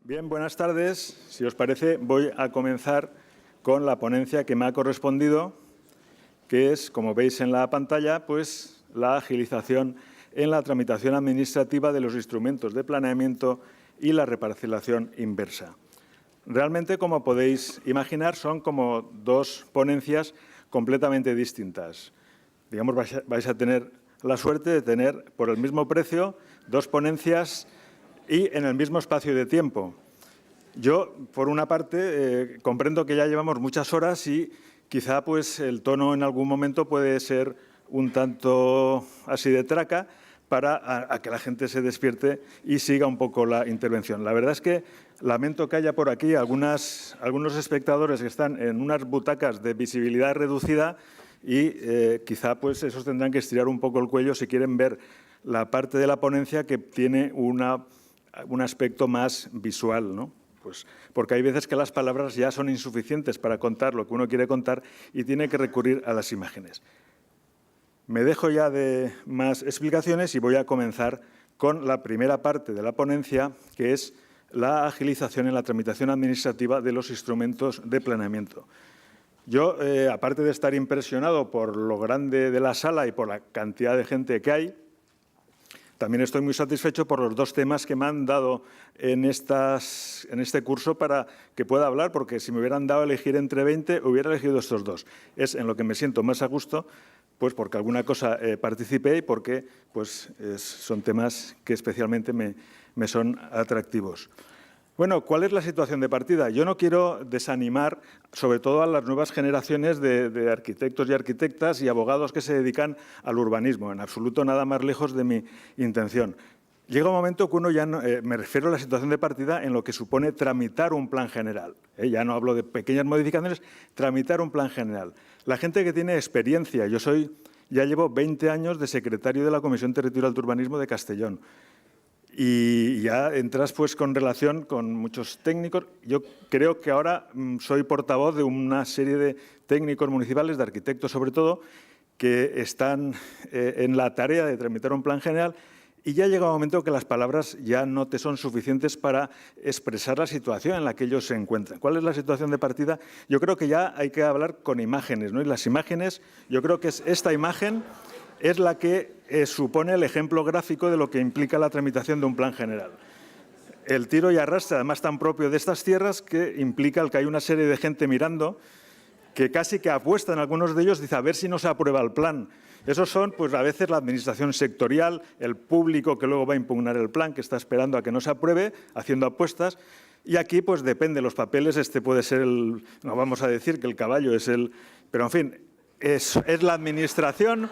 Bien, buenas tardes. Si os parece, voy a comenzar con la ponencia que me ha correspondido, que es, como veis en la pantalla, pues la agilización en la tramitación administrativa de los instrumentos de planeamiento y la reparcelación inversa. Realmente, como podéis imaginar, son como dos ponencias completamente distintas. Digamos, vais a tener la suerte de tener, por el mismo precio, dos ponencias y en el mismo espacio de tiempo. Yo, por una parte, comprendo que ya llevamos muchas horas y quizá pues, el tono en algún momento puede ser un tanto así de traca para a que la gente se despierte y siga un poco la intervención. La verdad es que lamento que haya por aquí algunos espectadores que están en unas butacas de visibilidad reducida y quizá pues, esos tendrán que estirar un poco el cuello si quieren ver la parte de la ponencia que tiene un aspecto más visual, ¿no? Pues porque hay veces que las palabras ya son insuficientes para contar lo que uno quiere contar y tiene que recurrir a las imágenes. Me dejo ya de más explicaciones y voy a comenzar con la primera parte de la ponencia, que es la agilización en la tramitación administrativa de los instrumentos de planeamiento. Yo, aparte de estar impresionado por lo grande de la sala y por la cantidad de gente que hay, también estoy muy satisfecho por los dos temas que me han dado en este curso para que pueda hablar, porque si me hubieran dado a elegir entre 20, hubiera elegido estos dos. Es en lo que me siento más a gusto, pues porque alguna cosa participé y porque pues, son temas que especialmente me son atractivos. Bueno, ¿cuál es la situación de partida? Yo no quiero desanimar, sobre todo a las nuevas generaciones de arquitectos y arquitectas y abogados que se dedican al urbanismo. En absoluto nada más lejos de mi intención. Llega un momento que uno ya no, me refiero a la situación de partida en lo que supone tramitar un plan general. Ya no hablo de pequeñas modificaciones, tramitar un plan general. La gente que tiene experiencia, ya llevo 20 años de secretario de la Comisión Territorial de Urbanismo de Castellón. Y ya entras pues con relación con muchos técnicos. Yo creo que ahora soy portavoz de una serie de técnicos municipales, de arquitectos sobre todo, que están en la tarea de tramitar un plan general y ya llega un momento que las palabras ya no te son suficientes para expresar la situación en la que ellos se encuentran. ¿Cuál es la situación de partida? Yo creo que ya hay que hablar con imágenes, ¿no? Y las imágenes, yo creo que es esta imagen es la que supone el ejemplo gráfico de lo que implica la tramitación de un plan general. El tiro y arrastre, además tan propio de estas tierras, que implica el que hay una serie de gente mirando que casi que apuestan, algunos de ellos, dice a ver si no se aprueba el plan. Esos son, pues a veces, la administración sectorial, el público que luego va a impugnar el plan, que está esperando a que no se apruebe, haciendo apuestas. Y aquí, pues depende, los papeles, puede ser no vamos a decir que el caballo es el... Pero, en fin, es la administración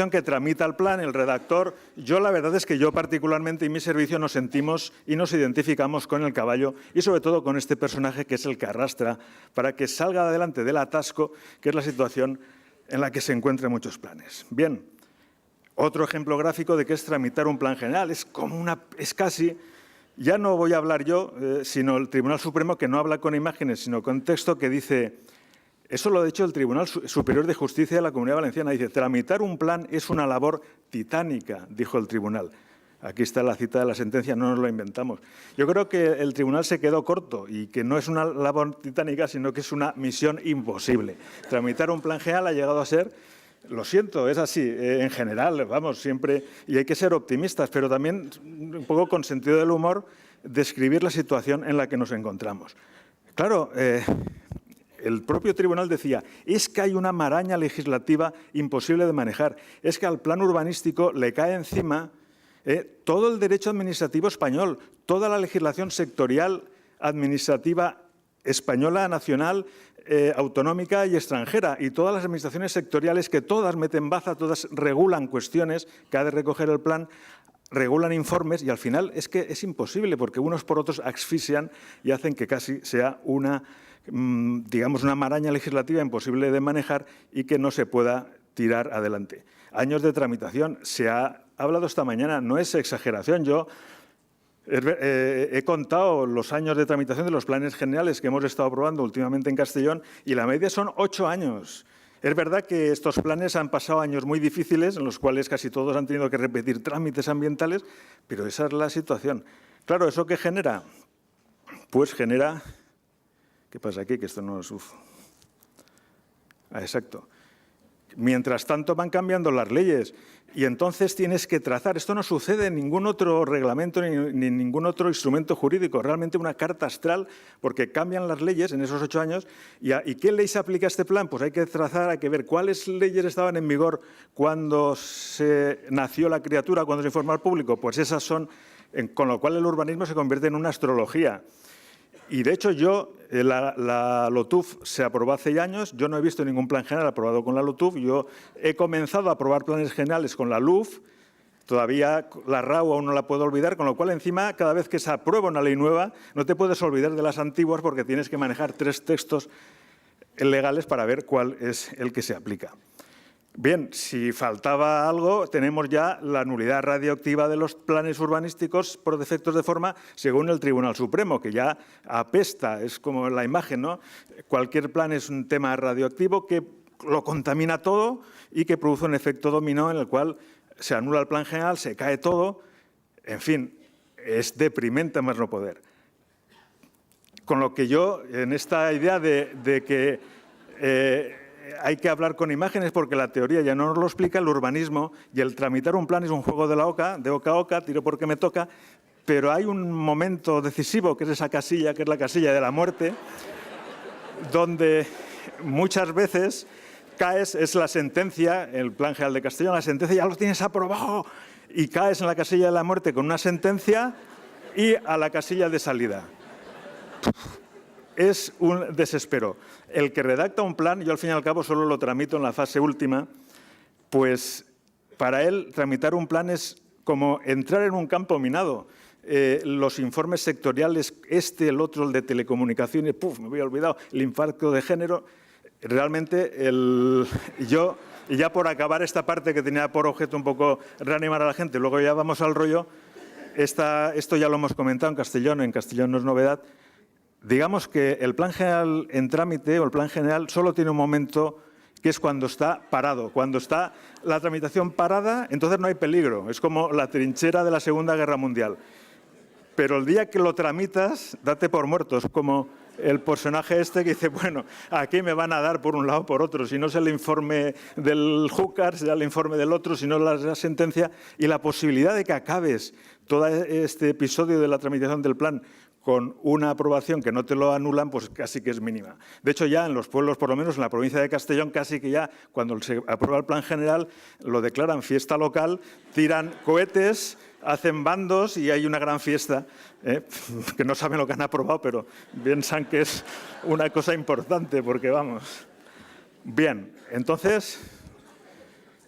que tramita el plan, el redactor. Yo la verdad es que yo particularmente y mi servicio nos sentimos y nos identificamos con el caballo y sobre todo con este personaje que es el que arrastra para que salga adelante del atasco, que es la situación en la que se encuentran muchos planes. Bien, otro ejemplo gráfico de qué es tramitar un plan general. Es casi, ya no voy a hablar yo, sino el Tribunal Supremo, que no habla con imágenes, sino con texto que dice... Eso lo ha dicho el Tribunal Superior de Justicia de la Comunidad Valenciana. Dice, tramitar un plan es una labor titánica, dijo el tribunal. Aquí está la cita de la sentencia, no nos lo inventamos. Yo creo que el tribunal se quedó corto y que no es una labor titánica, sino que es una misión imposible. Tramitar un plan general ha llegado a ser, lo siento, es así, en general, vamos, siempre, y hay que ser optimistas, pero también un poco con sentido del humor, describir la situación en la que nos encontramos. Claro, el propio tribunal decía, es que hay una maraña legislativa imposible de manejar, es que al plan urbanístico le cae encima todo el derecho administrativo español, toda la legislación sectorial administrativa española, nacional, autonómica y extranjera, y todas las administraciones sectoriales que todas meten baza, todas regulan cuestiones que ha de recoger el plan, regulan informes y al final es que es imposible porque unos por otros asfixian y hacen que casi sea digamos, una maraña legislativa imposible de manejar y que no se pueda tirar adelante. Años de tramitación, se ha hablado esta mañana, no es exageración. Yo he contado los años de tramitación de los planes generales que hemos estado aprobando últimamente en Castellón y la media son 8 años. Es verdad que estos planes han pasado años muy difíciles, en los cuales casi todos han tenido que repetir trámites ambientales, pero esa es la situación. Claro, ¿eso qué genera? pues genera... ¿Qué pasa aquí? Que esto no es... exacto. Mientras tanto van cambiando las leyes y entonces tienes que trazar. Esto no sucede en ningún otro reglamento ni en ningún otro instrumento jurídico. Realmente una carta astral, porque cambian las leyes en esos 8 años. ¿Y qué ley se aplica a este plan? Pues hay que trazar, hay que ver cuáles leyes estaban en vigor cuando se nació la criatura, cuando se informó al público. Pues esas son, con lo cual el urbanismo se convierte en una astrología. Y, de hecho, la LOTUF se aprobó hace años. Yo no he visto ningún plan general aprobado con la LOTUF. Yo he comenzado a aprobar planes generales con la LUF. Todavía la RAU aún no la puedo olvidar, con lo cual, encima, cada vez que se aprueba una ley nueva, no te puedes olvidar de las antiguas porque tienes que manejar 3 textos legales para ver cuál es el que se aplica. Bien, si faltaba algo, tenemos ya la nulidad radioactiva de los planes urbanísticos por defectos de forma, según el Tribunal Supremo, que ya apesta, es como la imagen, ¿no? Cualquier plan es un tema radioactivo que lo contamina todo y que produce un efecto dominó en el cual se anula el plan general, se cae todo. En fin, es deprimente más no poder. Con lo que yo, en esta idea de que hay que hablar con imágenes porque la teoría ya no nos lo explica, el urbanismo y el tramitar un plan es un juego de oca a oca, tiro porque me toca, pero hay un momento decisivo que es esa casilla, que es la casilla de la muerte, donde muchas veces caes, es la sentencia, el Plan General de Castellón, la sentencia ya lo tienes aprobado y caes en la casilla de la muerte con una sentencia y a la casilla de salida. Es un desespero. El que redacta un plan, yo al fin y al cabo solo lo tramito en la fase última, pues para él tramitar un plan es como entrar en un campo minado. Los informes sectoriales, el otro, el de telecomunicaciones, me había olvidado, el impacto de género. Realmente, yo, y ya por acabar esta parte que tenía por objeto un poco reanimar a la gente, luego ya vamos al rollo, esto ya lo hemos comentado en Castellón no es novedad. Digamos que el plan general en trámite o el plan general solo tiene un momento que es cuando está parado. Cuando está la tramitación parada, entonces no hay peligro. Es como la trinchera de la Segunda Guerra Mundial. Pero el día que lo tramitas, date por muerto. Es como el personaje este que dice, bueno, aquí me van a dar por un lado o por otro. Si no es el informe del Júcar, será el informe del otro, si no la sentencia. Y la posibilidad de que acabes todo este episodio de la tramitación del plan con una aprobación que no te lo anulan, pues casi que es mínima. De hecho, ya en los pueblos, por lo menos en la provincia de Castellón, casi que ya cuando se aprueba el plan general, lo declaran fiesta local, tiran cohetes, hacen bandos y hay una gran fiesta, que no saben lo que han aprobado, pero piensan que es una cosa importante, porque vamos. Bien, entonces,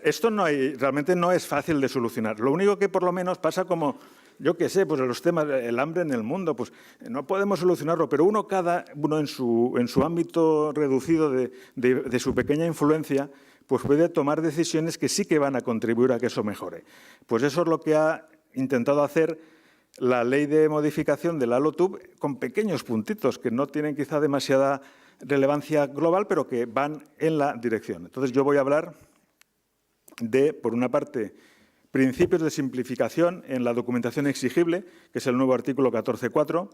esto realmente no es fácil de solucionar. Lo único que por lo menos pasa como... Yo qué sé, pues los temas, el hambre en el mundo, pues no podemos solucionarlo, pero cada uno en su ámbito reducido de su pequeña influencia, pues puede tomar decisiones que sí que van a contribuir a que eso mejore. Pues eso es lo que ha intentado hacer la ley de modificación de la LOTUB con pequeños puntitos que no tienen quizá demasiada relevancia global, pero que van en la dirección. Entonces yo voy a hablar de, por una parte, principios de simplificación en la documentación exigible, que es el nuevo artículo 14.4.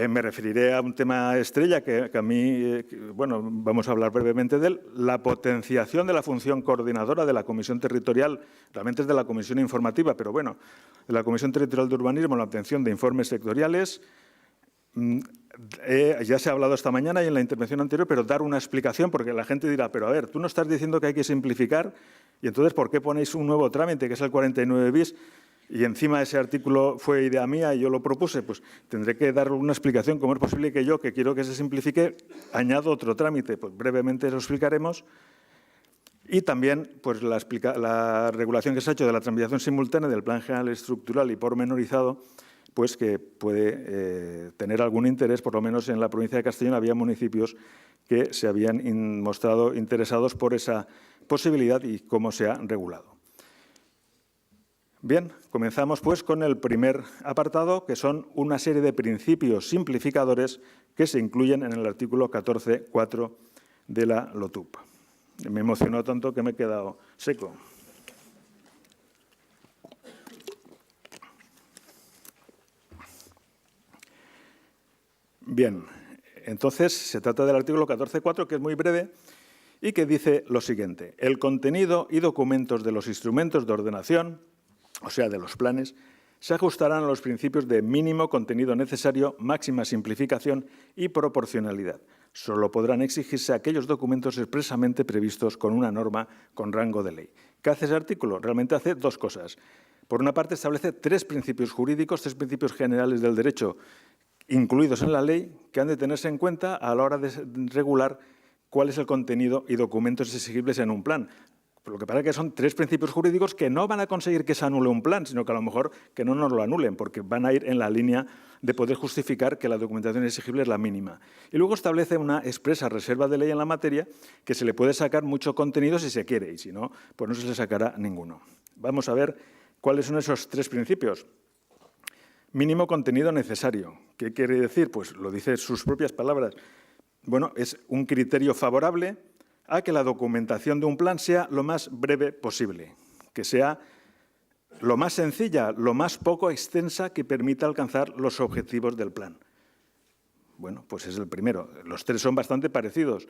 Me referiré a un tema estrella que a mí, bueno, vamos a hablar brevemente de él, la potenciación de la función coordinadora de la Comisión Territorial, realmente es de la Comisión Informativa, pero bueno, de la Comisión Territorial de Urbanismo, la obtención de informes sectoriales. Ya se ha hablado esta mañana y en la intervención anterior, pero dar una explicación, porque la gente dirá, pero a ver, tú no estás diciendo que hay que simplificar, y entonces, ¿por qué ponéis un nuevo trámite, que es el 49 bis? Y encima ese artículo fue idea mía y yo lo propuse, pues tendré que dar una explicación. ¿Cómo es posible que yo, que quiero que se simplifique, añado otro trámite? Pues brevemente lo explicaremos. Y también pues, la regulación que se ha hecho de la tramitación simultánea del Plan General Estructural y pormenorizado, pues que puede tener algún interés, por lo menos en la provincia de Castellón había municipios que se habían mostrado interesados por esa posibilidad y cómo se ha regulado. Bien, comenzamos pues con el primer apartado, que son una serie de principios simplificadores que se incluyen en el artículo 14.4 de la LOTUB. Me emocionó tanto que me he quedado seco. Bien, entonces se trata del artículo 14.4, que es muy breve y que dice lo siguiente. El contenido y documentos de los instrumentos de ordenación, o sea, de los planes, se ajustarán a los principios de mínimo contenido necesario, máxima simplificación y proporcionalidad. Solo podrán exigirse aquellos documentos expresamente previstos con una norma con rango de ley. ¿Qué hace ese artículo? Realmente hace dos cosas. Por una parte, establece tres principios jurídicos, tres principios generales del derecho incluidos en la ley que han de tenerse en cuenta a la hora de regular cuál es el contenido y documentos exigibles en un plan. Lo que pasa es que son tres principios jurídicos que no van a conseguir que se anule un plan, sino que a lo mejor que no nos lo anulen, porque van a ir en la línea de poder justificar que la documentación exigible es la mínima. Y luego establece una expresa reserva de ley en la materia que se le puede sacar mucho contenido si se quiere, y si no, pues no se le sacará ninguno. Vamos a ver cuáles son esos tres principios. Mínimo contenido necesario. ¿Qué quiere decir? Pues lo dice en sus propias palabras. Bueno, es un criterio favorable a que la documentación de un plan sea lo más breve posible, que sea lo más sencilla, lo más poco extensa que permita alcanzar los objetivos del plan. Bueno, pues es el primero. Los tres son bastante parecidos.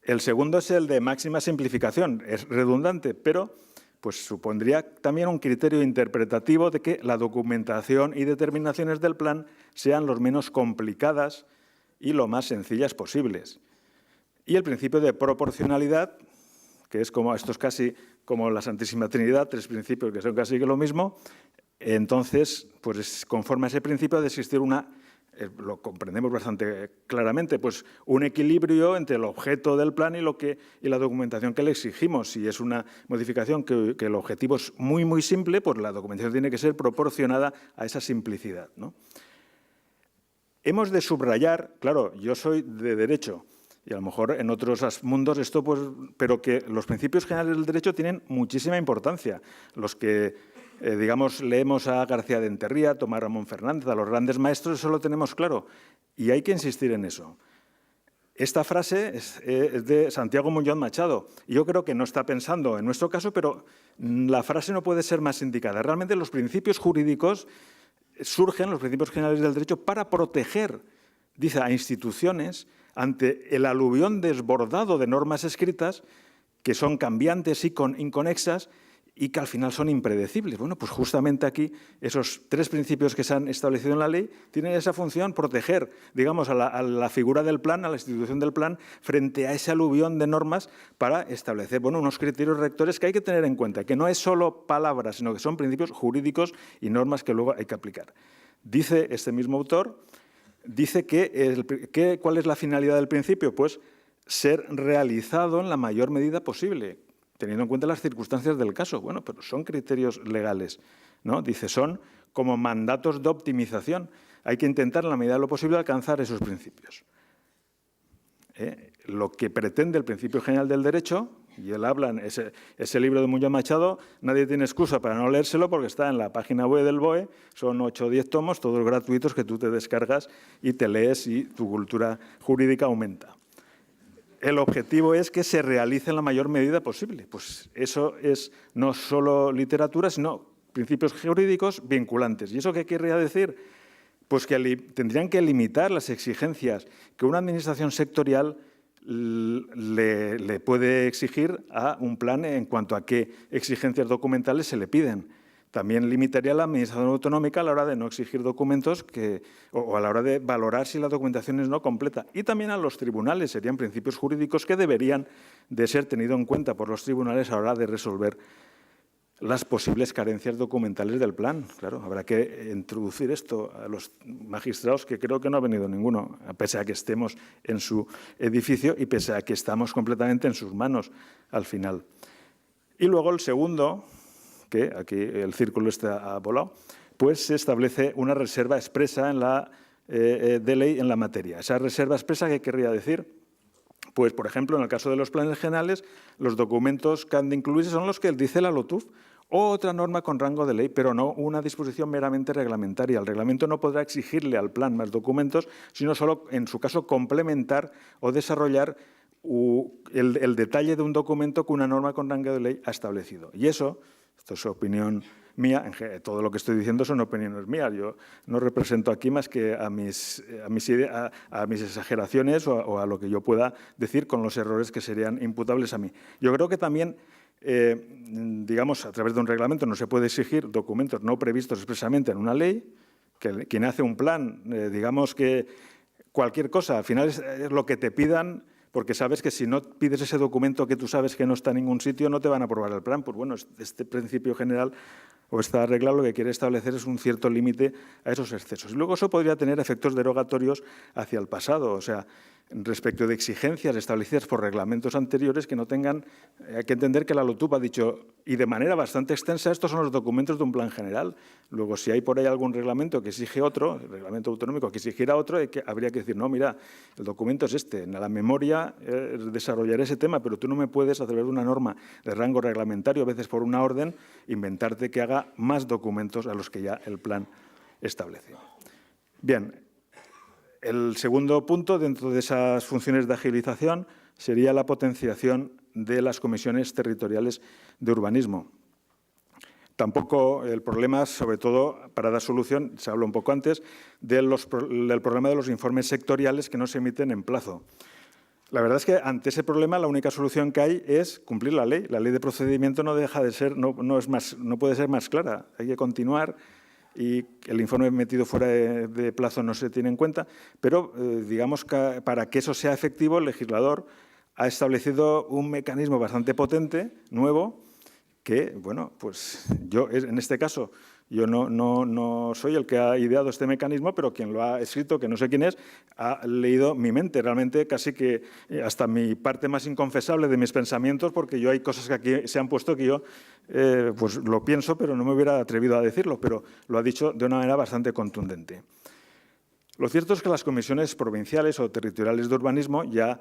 El segundo es el de máxima simplificación. Es redundante, pero pues supondría también un criterio interpretativo de que la documentación y determinaciones del plan sean lo menos complicadas y lo más sencillas posibles. Y el principio de proporcionalidad, que es como, esto es casi como la Santísima Trinidad, tres principios que son casi lo mismo, entonces, pues conforme a ese principio ha de existir lo comprendemos bastante claramente, pues un equilibrio entre el objeto del plan y la documentación que le exigimos. Si es una modificación que el objetivo es muy, muy simple, pues la documentación tiene que ser proporcionada a esa simplicidad, ¿no? Hemos de subrayar, claro, yo soy de derecho, y a lo mejor en otros mundos esto, pues, pero que los principios generales del derecho tienen muchísima importancia. Los que, digamos, leemos a García de Enterría, Tomás Ramón Fernández, a los grandes maestros, eso lo tenemos claro. Y hay que insistir en eso. Esta frase es de Santiago Muñoz Machado. Y yo creo que no está pensando en nuestro caso, pero la frase no puede ser más indicada. Realmente los principios jurídicos surgen, los principios generales del derecho, para proteger, dice, a instituciones ante el aluvión desbordado de normas escritas que son cambiantes y inconexas y que al final son impredecibles. Bueno, pues justamente aquí esos tres principios que se han establecido en la ley tienen esa función, proteger, digamos, a la figura del plan, a la institución del plan, frente a ese aluvión de normas para establecer, bueno, unos criterios rectores que hay que tener en cuenta, que no es solo palabras, sino que son principios jurídicos y normas que luego hay que aplicar. Dice este mismo autor, dice que ¿cuál es la finalidad del principio? Pues ser realizado en la mayor medida posible, teniendo en cuenta las circunstancias del caso. Bueno, pero son criterios legales, ¿no? Dice, son como mandatos de optimización. Hay que intentar, en la medida de lo posible, alcanzar esos principios. Lo que pretende el principio general del derecho, y él habla en ese libro de Muñoz Machado, nadie tiene excusa para no leérselo porque está en la página web del BOE, son 8 o 10 tomos, todos gratuitos que tú te descargas y te lees y tu cultura jurídica aumenta. El objetivo es que se realice en la mayor medida posible. Pues eso es no solo literatura, sino principios jurídicos vinculantes. ¿Y eso qué querría decir? Pues que tendrían que limitar las exigencias que una administración sectorial le puede exigir a un plan en cuanto a qué exigencias documentales se le piden. También limitaría la administración autonómica a la hora de no exigir documentos o a la hora de valorar si la documentación es no completa. Y también a los tribunales serían principios jurídicos que deberían de ser tenidos en cuenta por los tribunales a la hora de resolver las posibles carencias documentales del plan. Claro, habrá que introducir esto a los magistrados, que creo que no ha venido ninguno, pese a que estemos en su edificio y pese a que estamos completamente en sus manos al final. Y luego el segundo, que aquí el círculo está volado, pues se establece una reserva expresa en de ley en la materia. Esa reserva expresa, ¿qué querría decir? Pues, por ejemplo, en el caso de los planes generales, los documentos que han de incluirse son los que dice la LOTUF o otra norma con rango de ley, pero no una disposición meramente reglamentaria. El reglamento no podrá exigirle al plan más documentos, sino solo, en su caso, complementar o desarrollar el detalle de un documento que una norma con rango de ley ha establecido. Y eso, esto es opinión mía. Todo lo que estoy diciendo son opiniones mías. Yo no represento aquí más que a mis exageraciones o a lo que yo pueda decir con los errores que serían imputables a mí. Yo creo que también, digamos, a través de un reglamento no se puede exigir documentos no previstos expresamente en una ley, que quien hace un plan, digamos que cualquier cosa, al final es lo que te pidan, porque sabes que si no pides ese documento que tú sabes que no está en ningún sitio, no te van a aprobar el plan. Pues bueno, este principio general o esta regla lo que quiere establecer es un cierto límite a esos excesos. Y luego eso podría tener efectos derogatorios hacia el pasado, o sea, respecto de exigencias establecidas por reglamentos anteriores que no tengan. Hay que entender que la LOTUP ha dicho, y de manera bastante extensa, estos son los documentos de un plan general. Luego, si hay por ahí algún reglamento que exige otro, el reglamento autonómico que exigiera otro, habría que decir, no, mira, el documento es este, en la memoria desarrollaré ese tema, pero tú no me puedes, a través de una norma de rango reglamentario, a veces por una orden, inventarte que haga más documentos a los que ya el plan establece. Bien. El segundo punto, dentro de esas funciones de agilización, sería la potenciación de las comisiones territoriales de urbanismo. Tampoco el problema, sobre todo para dar solución, se habló un poco antes, del problema de los informes sectoriales que no se emiten en plazo. La verdad es que ante ese problema la única solución que hay es cumplir la ley. La ley de procedimiento no deja de ser, no puede ser más clara. Hay que continuar. Y el informe emitido fuera de plazo no se tiene en cuenta, pero digamos que para que eso sea efectivo, el legislador ha establecido un mecanismo bastante potente, nuevo, que, bueno, pues yo en este caso, yo no soy el que ha ideado este mecanismo, pero quien lo ha escrito, que no sé quién es, ha leído mi mente, realmente casi que hasta mi parte más inconfesable de mis pensamientos, porque yo hay cosas que aquí se han puesto que yo pues lo pienso, pero no me hubiera atrevido a decirlo, pero lo ha dicho de una manera bastante contundente. Lo cierto es que las comisiones provinciales o territoriales de urbanismo, ya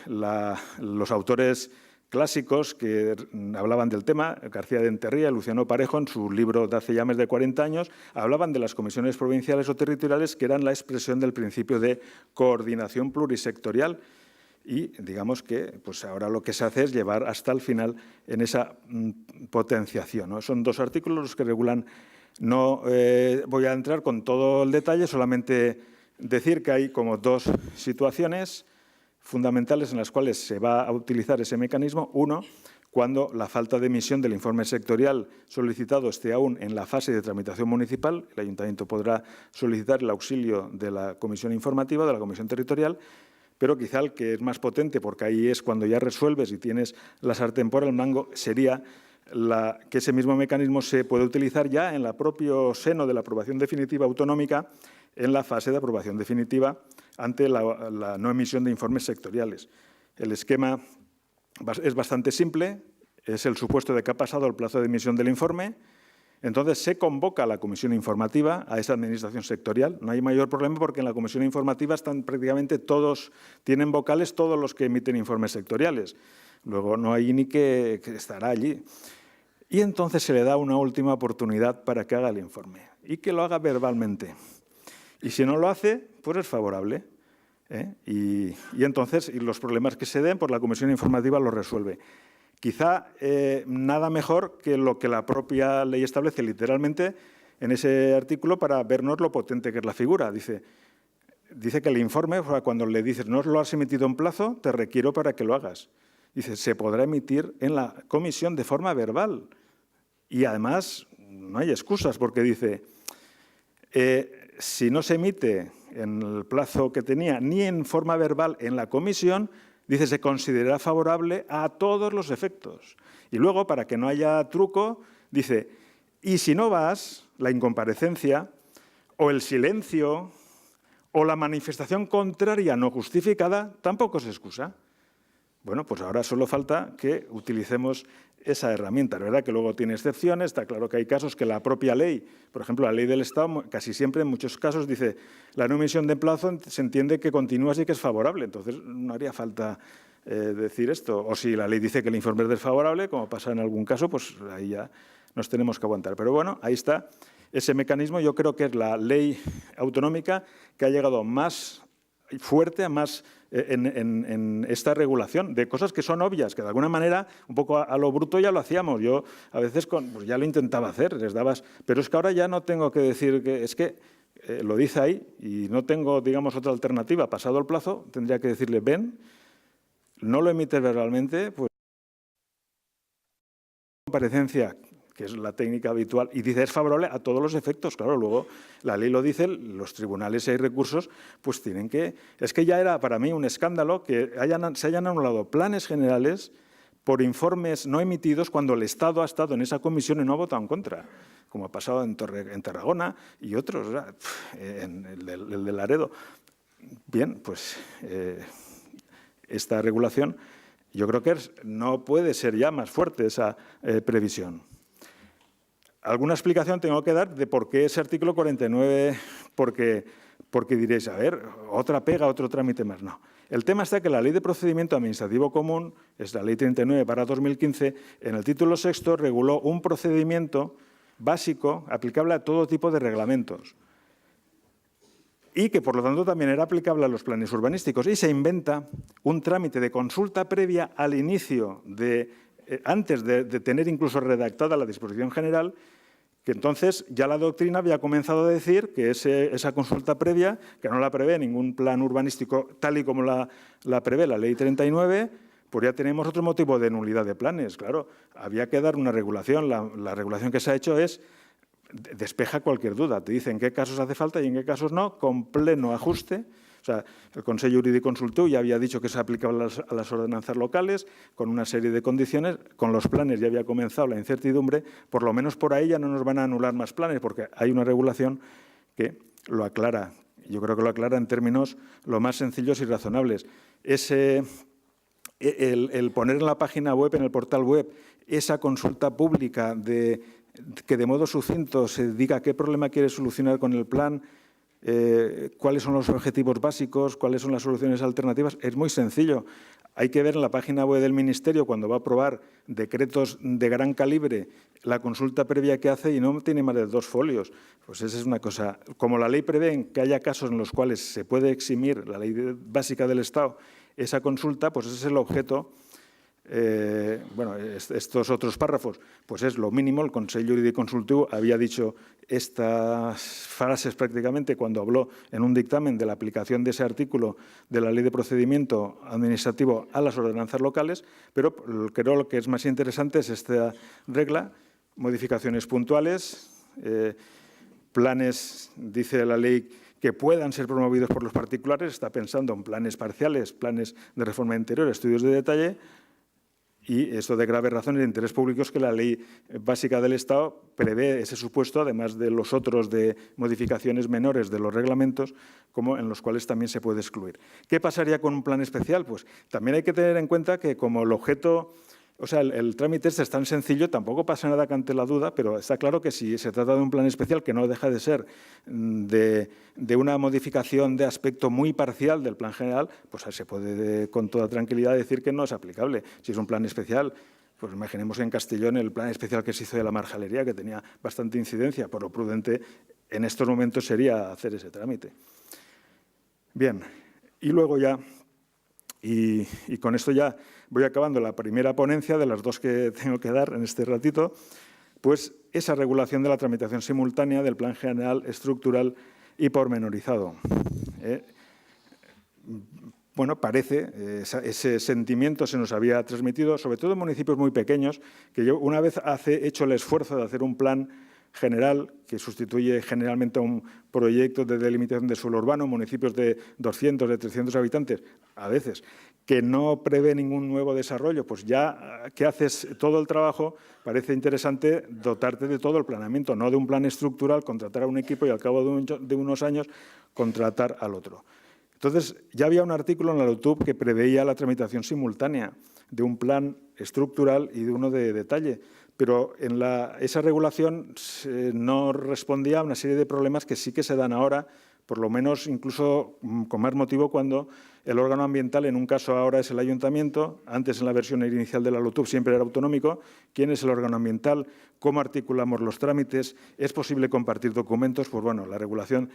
los autores clásicos que hablaban del tema, García de Enterría y Luciano Parejo, en su libro de hace ya más de 40 años, hablaban de las comisiones provinciales o territoriales que eran la expresión del principio de coordinación plurisectorial y digamos que pues ahora lo que se hace es llevar hasta el final en esa potenciación, ¿no? Son 2 artículos los que regulan. No voy a entrar con todo el detalle, solamente decir que hay como 2 situaciones fundamentales en las cuales se va a utilizar ese mecanismo. Uno, cuando la falta de emisión del informe sectorial solicitado esté aún en la fase de tramitación municipal, el ayuntamiento podrá solicitar el auxilio de la comisión informativa, de la comisión territorial, pero quizá el que es más potente, porque ahí es cuando ya resuelves y tienes la sartén por el mango, sería que ese mismo mecanismo se puede utilizar ya en el propio seno de la aprobación definitiva autonómica, en la fase de aprobación definitiva ante la no emisión de informes sectoriales. El esquema es bastante simple, es el supuesto de que ha pasado el plazo de emisión del informe, entonces se convoca a la comisión informativa, a esa administración sectorial. No hay mayor problema porque en la comisión informativa están prácticamente todos, tienen vocales todos los que emiten informes sectoriales. Luego no hay ni que estará allí. Y entonces se le da una última oportunidad para que haga el informe y que lo haga verbalmente. Y si no lo hace, pues es favorable. Y entonces los problemas que se den, pues la comisión informativa los resuelve. Quizá nada mejor que lo que la propia ley establece literalmente en ese artículo para vernos lo potente que es la figura. Dice que el informe, cuando le dices no lo has emitido en plazo, te requiero para que lo hagas. Dice, se podrá emitir en la comisión de forma verbal. Y además no hay excusas porque dice, si no se emite en el plazo que tenía ni en forma verbal en la comisión, dice, se considerará favorable a todos los efectos. Y luego, para que no haya truco, dice, y si no vas, la incomparecencia o el silencio o la manifestación contraria no justificada tampoco es excusa. Bueno, pues ahora solo falta que utilicemos esa herramienta. Es verdad que luego tiene excepciones, está claro que hay casos que la propia ley, por ejemplo, la ley del Estado, casi siempre en muchos casos dice la no emisión de plazo se entiende que continúa y que es favorable, entonces no haría falta decir esto. O si la ley dice que el informe es desfavorable, como pasa en algún caso, pues ahí ya nos tenemos que aguantar. Pero bueno, ahí está ese mecanismo. Yo creo que es la ley autonómica que ha llegado más fuerte más en esta regulación de cosas que son obvias, que de alguna manera, un poco a lo bruto ya lo hacíamos. Yo a veces pues ya lo intentaba hacer, les dabas, pero es que ahora ya no tengo que decir que es que lo dice ahí y no tengo, digamos, otra alternativa. Pasado el plazo, tendría que decirle, ven, no lo emites verbalmente, pues comparecencia, que es la técnica habitual, y dice es favorable a todos los efectos. Claro, luego la ley lo dice, los tribunales, si hay recursos, pues tienen que… Es que ya era para mí un escándalo que se hayan anulado planes generales por informes no emitidos cuando el Estado ha estado en esa comisión y no ha votado en contra, como ha pasado en Tarragona y otros, o sea, en el de Laredo. Bien, pues esta regulación yo creo que no puede ser ya más fuerte esa previsión. Alguna explicación tengo que dar de por qué ese artículo 49, porque diréis, a ver, otra pega, otro trámite más. No. El tema está que la Ley de Procedimiento Administrativo Común, es la Ley 39/2015, en el título 6 reguló un procedimiento básico aplicable a todo tipo de reglamentos y que, por lo tanto, también era aplicable a los planes urbanísticos. Y se inventa un trámite de consulta previa al inicio antes de tener incluso redactada la disposición general, que entonces ya la doctrina había comenzado a decir que esa consulta previa, que no la prevé ningún plan urbanístico tal y como la prevé la Ley 39, pues ya tenemos otro motivo de nulidad de planes. Claro, había que dar una regulación. La regulación que se ha hecho despeja cualquier duda. Te dice en qué casos hace falta y en qué casos no, con pleno ajuste. O sea, el Consell Jurídic Consultiu ya había dicho que se aplicaba a las ordenanzas locales con una serie de condiciones. Con los planes ya había comenzado la incertidumbre. Por lo menos por ahí ya no nos van a anular más planes porque hay una regulación que lo aclara. Yo creo que lo aclara en términos lo más sencillos y razonables. El poner en la página web, en el portal web, esa consulta pública que de modo sucinto se diga qué problema quiere solucionar con el plan, cuáles son los objetivos básicos, cuáles son las soluciones alternativas, es muy sencillo. Hay que ver en la página web del Ministerio, cuando va a aprobar decretos de gran calibre, la consulta previa que hace y no tiene más de 2 folios. Pues esa es una cosa. Como la ley prevé que haya casos en los cuales se puede eximir, la ley básica del Estado, esa consulta, pues ese es el objeto. Bueno, estos otros párrafos, pues es lo mínimo. El Consell Jurídic Consultiu había dicho estas frases prácticamente cuando habló en un dictamen de la aplicación de ese artículo de la Ley de Procedimiento Administrativo a las ordenanzas locales, pero creo que lo que es más interesante es esta regla, modificaciones puntuales, planes, dice la ley, que puedan ser promovidos por los particulares, está pensando en planes parciales, planes de reforma interior, estudios de detalle. Y esto de graves razones de interés público es que la ley básica del Estado prevé ese supuesto, además de los otros de modificaciones menores de los reglamentos, como en los cuales también se puede excluir. ¿Qué pasaría con un plan especial? Pues también hay que tener en cuenta que como el objeto, o sea, el trámite es tan sencillo, tampoco pasa nada que ante la duda, pero está claro que si se trata de un plan especial que no deja de ser de una modificación de aspecto muy parcial del plan general, pues se puede con toda tranquilidad decir que no es aplicable. Si es un plan especial, pues imaginemos en Castellón el plan especial que se hizo de la marjalería, que tenía bastante incidencia, por lo prudente en estos momentos sería hacer ese trámite. Bien, y luego ya… Y con esto ya voy acabando la primera ponencia de las 2 que tengo que dar en este ratito, pues esa regulación de la tramitación simultánea del plan general, estructural y pormenorizado. Bueno, parece, ese sentimiento se nos había transmitido, sobre todo en municipios muy pequeños, que yo una vez hecho el esfuerzo de hacer un plan general, que sustituye generalmente a un proyecto de delimitación de suelo urbano, municipios de 200, de 300 habitantes, a veces, que no prevé ningún nuevo desarrollo, pues ya que haces todo el trabajo, parece interesante dotarte de todo el planeamiento, no de un plan estructural, contratar a un equipo y al cabo de unos años contratar al otro. Entonces, ya había un artículo en la LOTUP que preveía la tramitación simultánea de un plan estructural y de uno de detalle, pero esa regulación no respondía a una serie de problemas que sí que se dan ahora, por lo menos incluso con más motivo cuando el órgano ambiental, en un caso ahora es el ayuntamiento, antes en la versión inicial de la LOTUP siempre era autonómico. ¿Quién es el órgano ambiental? ¿Cómo articulamos los trámites? ¿Es posible compartir documentos? Pues bueno, la regulación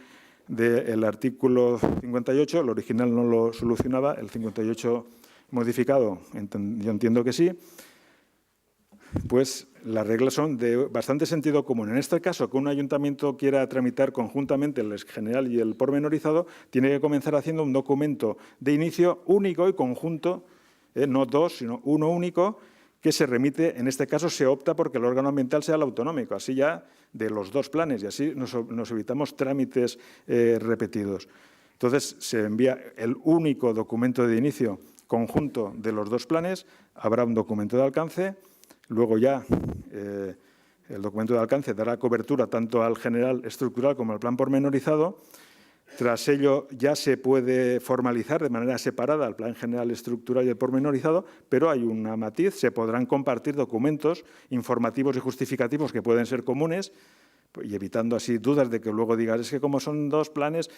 del artículo 58, el original no lo solucionaba, el 58 modificado, yo entiendo que sí, pues las reglas son de bastante sentido común. En este caso, que un ayuntamiento quiera tramitar conjuntamente el general y el pormenorizado, tiene que comenzar haciendo un documento de inicio único y conjunto, no dos, sino uno único, que se remite, en este caso se opta porque el órgano ambiental sea el autonómico, así ya de los dos planes, y así nos evitamos trámites repetidos. Entonces, se envía el único documento de inicio conjunto de los dos planes, habrá un documento de alcance. Luego ya el documento de alcance dará cobertura tanto al general estructural como al plan pormenorizado. Tras ello ya se puede formalizar de manera separada el plan general estructural y el pormenorizado, pero hay una matiz, se podrán compartir documentos informativos y justificativos que pueden ser comunes, y evitando así dudas de que luego digas, es que como son dos planes,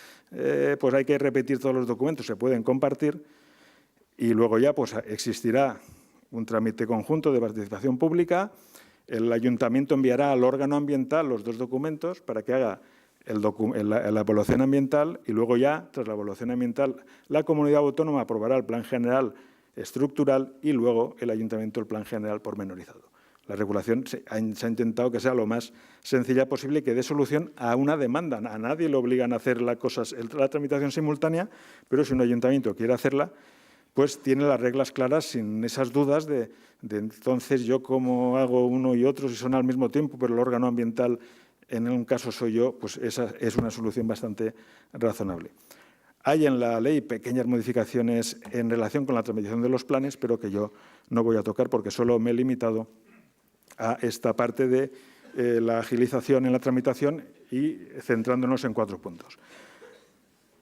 pues hay que repetir todos los documentos, se pueden compartir, y luego ya pues existirá un trámite conjunto de participación pública. El ayuntamiento enviará al órgano ambiental los dos documentos para que haga la evaluación ambiental, y luego ya, tras la evaluación ambiental, la comunidad autónoma aprobará el plan general estructural y luego el ayuntamiento el plan general pormenorizado. La regulación se ha intentado que sea lo más sencilla posible y que dé solución a una demanda. A nadie le obligan a hacer la tramitación simultánea, pero si un ayuntamiento quiere hacerla, pues tiene las reglas claras sin esas dudas de entonces yo cómo hago uno y otro si son al mismo tiempo, pero el órgano ambiental en un caso soy yo, pues esa es una solución bastante razonable. Hay en la ley pequeñas modificaciones en relación con la tramitación de los planes, pero que yo no voy a tocar porque solo me he limitado a esta parte de la agilización en la tramitación y centrándonos en 4 puntos.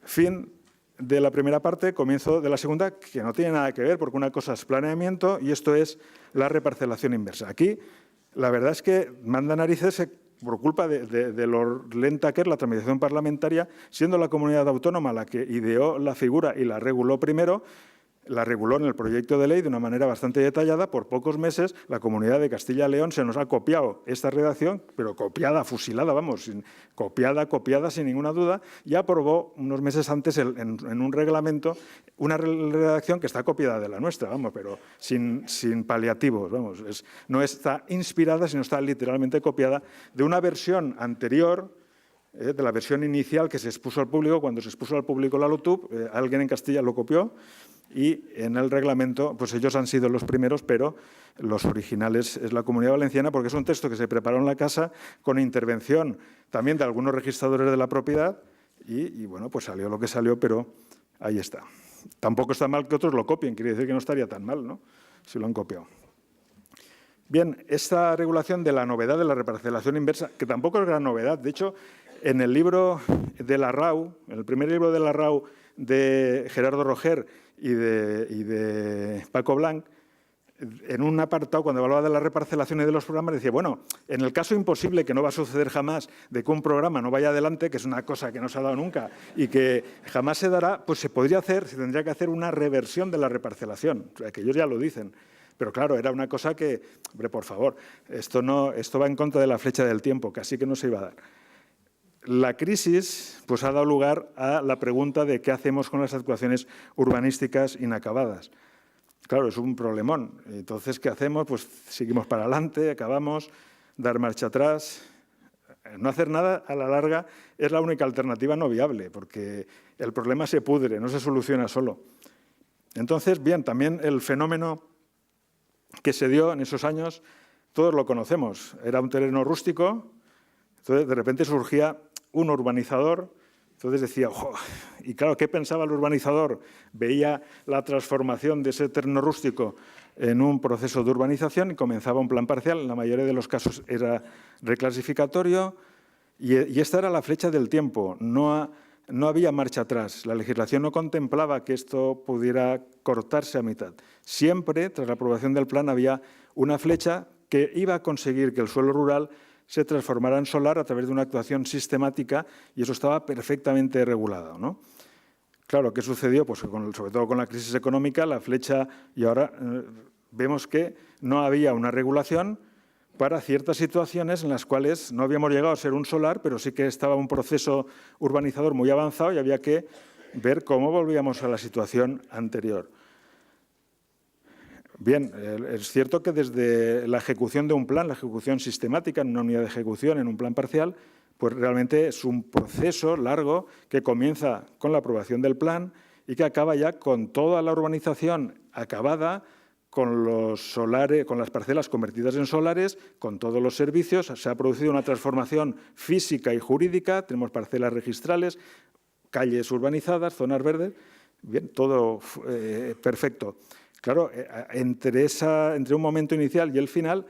Fin de la primera parte, comienzo de la segunda, que no tiene nada que ver, porque una cosa es planeamiento y esto es la reparcelación inversa. Aquí, la verdad es que manda narices por culpa de lo lenta que es la tramitación parlamentaria, siendo la comunidad autónoma la que ideó la figura y la reguló primero. La reguló en el proyecto de ley de una manera bastante detallada. Por pocos meses, la Comunidad de Castilla y León se nos ha copiado esta redacción, pero copiada, fusilada, vamos, copiada sin ninguna duda, y aprobó unos meses antes en un reglamento una redacción que está copiada de la nuestra, vamos, pero sin paliativos, vamos. No está inspirada, sino está literalmente copiada de una versión anterior, de la versión inicial que se expuso al público. Cuando se expuso al público la LOTUP, alguien en Castilla lo copió, y en el reglamento, pues ellos han sido los primeros, pero los originales es la Comunidad Valenciana, porque es un texto que se preparó en la casa con intervención también de algunos registradores de la propiedad y bueno, pues salió lo que salió, pero ahí está. Tampoco está mal que otros lo copien, quiere decir que no estaría tan mal, ¿no?, si lo han copiado. Bien, esta regulación de la novedad de la reparcelación inversa, que tampoco es gran novedad, de hecho, en el libro de la RAU, en el primer libro de la RAU de Gerardo Roger y de Paco Blanc, en un apartado, cuando hablaba de la reparcelación y de los programas, decía, bueno, en el caso imposible, que no va a suceder jamás, de que un programa no vaya adelante, que es una cosa que no se ha dado nunca y que jamás se dará, pues se tendría que hacer una reversión de la reparcelación, o sea, que ellos ya lo dicen. Pero claro, era una cosa que, hombre, por favor, esto va en contra de la flecha del tiempo, casi que no se iba a dar. La crisis pues, ha dado lugar a la pregunta de qué hacemos con las actuaciones urbanísticas inacabadas. Claro, es un problemón. Entonces, ¿qué hacemos? Pues seguimos para adelante, acabamos, dar marcha atrás. No hacer nada, a la larga, es la única alternativa no viable, porque el problema se pudre, no se soluciona solo. Entonces, bien, también el fenómeno que se dio en esos años, todos lo conocemos. Era un terreno rústico, entonces de repente surgía un urbanizador, entonces decía, ¡ojo! Y claro, ¿qué pensaba el urbanizador? Veía la transformación de ese terreno rústico en un proceso de urbanización y comenzaba un plan parcial, en la mayoría de los casos era reclasificatorio, y esta era la flecha del tiempo, no había marcha atrás. La legislación no contemplaba que esto pudiera cortarse a mitad. Siempre, tras la aprobación del plan, había una flecha que iba a conseguir que el suelo rural se transformara en solar a través de una actuación sistemática, y eso estaba perfectamente regulado, ¿no? Claro, ¿qué sucedió? Pues sobre todo con la crisis económica, la flecha, y ahora vemos que no había una regulación, para ciertas situaciones en las cuales no habíamos llegado a ser un solar, pero sí que estaba un proceso urbanizador muy avanzado y había que ver cómo volvíamos a la situación anterior. Bien, es cierto que desde la ejecución de un plan, la ejecución sistemática en una unidad de ejecución, en un plan parcial, pues realmente es un proceso largo que comienza con la aprobación del plan y que acaba ya con toda la urbanización acabada, con los solares, con las parcelas convertidas en solares, con todos los servicios. Se ha producido una transformación física y jurídica, tenemos parcelas registrales, calles urbanizadas, zonas verdes, bien, todo perfecto. Claro, entre un momento inicial y el final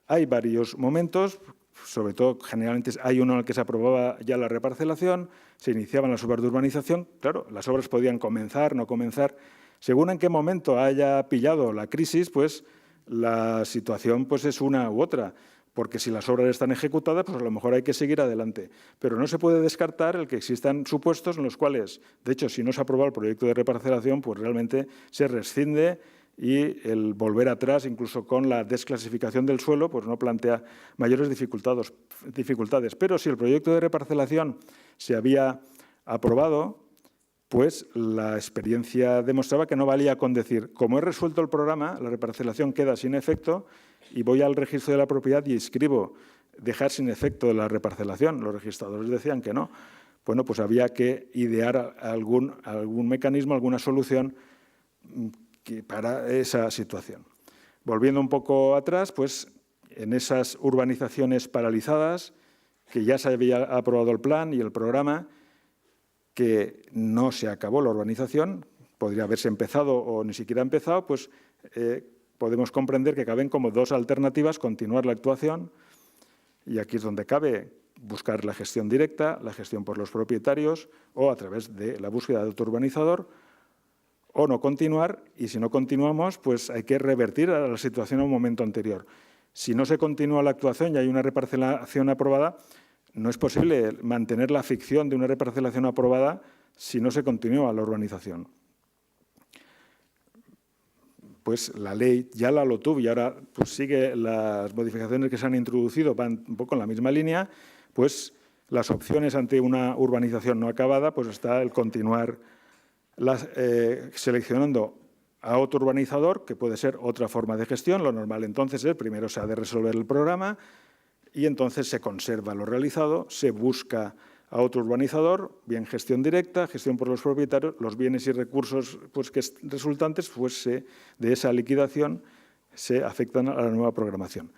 hay varios momentos, sobre todo generalmente hay uno en el que se aprobaba ya la reparcelación, se iniciaban las obras de urbanización, claro, las obras podían comenzar, no comenzar. Según en qué momento haya pillado la crisis, pues la situación pues, es una u otra, porque si las obras están ejecutadas, pues a lo mejor hay que seguir adelante. Pero no se puede descartar el que existan supuestos en los cuales, de hecho, si no se aprueba el proyecto de reparcelación, pues realmente se rescinde y el volver atrás, incluso con la desclasificación del suelo, pues no plantea mayores dificultades. Pero si el proyecto de reparcelación se había aprobado, pues la experiencia demostraba que no valía con decir, como he resuelto el programa, la reparcelación queda sin efecto y voy al registro de la propiedad y escribo dejar sin efecto la reparcelación. Los registradores decían que no. Bueno, pues había que idear algún mecanismo, alguna solución para esa situación. Volviendo un poco atrás, pues en esas urbanizaciones paralizadas, que ya se había aprobado el plan y el programa, que no se acabó la urbanización, podría haberse empezado o ni siquiera empezado, pues podemos comprender que caben como dos alternativas: continuar la actuación, y aquí es donde cabe buscar la gestión directa, la gestión por los propietarios o a través de la búsqueda de otro urbanizador, o no continuar, y si no continuamos, pues hay que revertir a la situación a un momento anterior. Si no se continúa la actuación y hay una reparcelación aprobada, no es posible mantener la ficción de una reparcelación aprobada si no se continúa la urbanización. Pues la ley ya lo tuvo y ahora pues sigue las modificaciones que se han introducido, van un poco en la misma línea, pues las opciones ante una urbanización no acabada, pues está el continuar seleccionando a otro urbanizador, que puede ser otra forma de gestión. Lo normal entonces es, primero se ha de resolver el programa y entonces se conserva lo realizado, se busca a otro urbanizador, bien gestión directa, gestión por los propietarios, los bienes y recursos pues, resultantes pues, de esa liquidación se afectan a la nueva programación.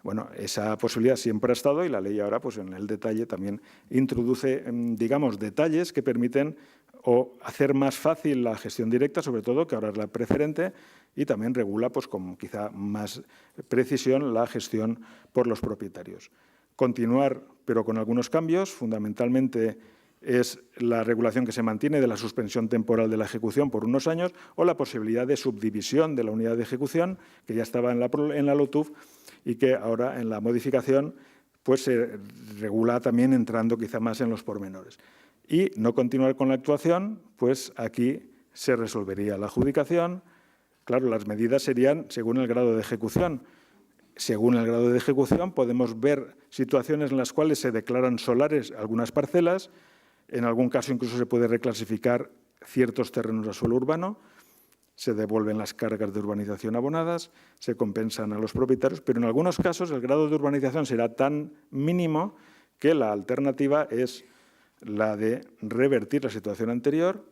Bueno, esa posibilidad siempre ha estado y la ley ahora, pues en el detalle, también introduce, digamos, detalles que permiten o hacer más fácil la gestión directa, sobre todo, que ahora es la preferente, y también regula, pues con quizá más precisión, la gestión por los propietarios. Continuar, pero con algunos cambios, fundamentalmente es la regulación que se mantiene de la suspensión temporal de la ejecución por unos años o la posibilidad de subdivisión de la unidad de ejecución, que ya estaba en la LOTUF y que ahora en la modificación pues, se regula también entrando quizá más en los pormenores. Y no continuar con la actuación, pues aquí se resolvería la adjudicación. Claro, las medidas serían según el grado de ejecución. Según el grado de ejecución podemos ver situaciones en las cuales se declaran solares algunas parcelas. En algún caso incluso se puede reclasificar ciertos terrenos a suelo urbano, se devuelven las cargas de urbanización abonadas, se compensan a los propietarios, pero en algunos casos el grado de urbanización será tan mínimo que la alternativa es la de revertir la situación anterior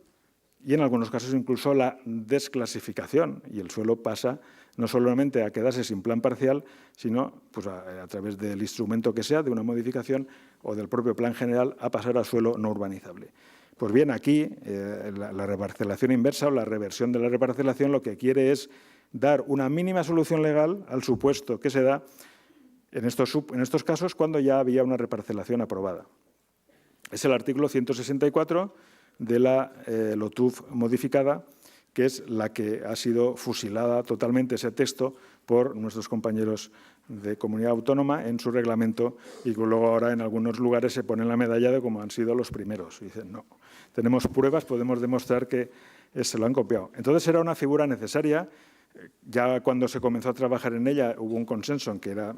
y en algunos casos incluso la desclasificación, y el suelo pasa no solamente a quedarse sin plan parcial, sino pues a través del instrumento que sea, de una modificación o del propio plan general, a pasar a suelo no urbanizable. Pues bien, aquí la reparcelación inversa o la reversión de la reparcelación lo que quiere es dar una mínima solución legal al supuesto que se da en estos casos cuando ya había una reparcelación aprobada. Es el artículo 164 de la LOTUF modificada, que es la que ha sido fusilada totalmente ese texto por nuestros compañeros de Comunidad Autónoma en su reglamento y que luego ahora en algunos lugares se ponen la medalla de cómo han sido los primeros. Y dicen, no, tenemos pruebas, podemos demostrar que se lo han copiado. Entonces era una figura necesaria. Ya cuando se comenzó a trabajar en ella hubo un consenso en que era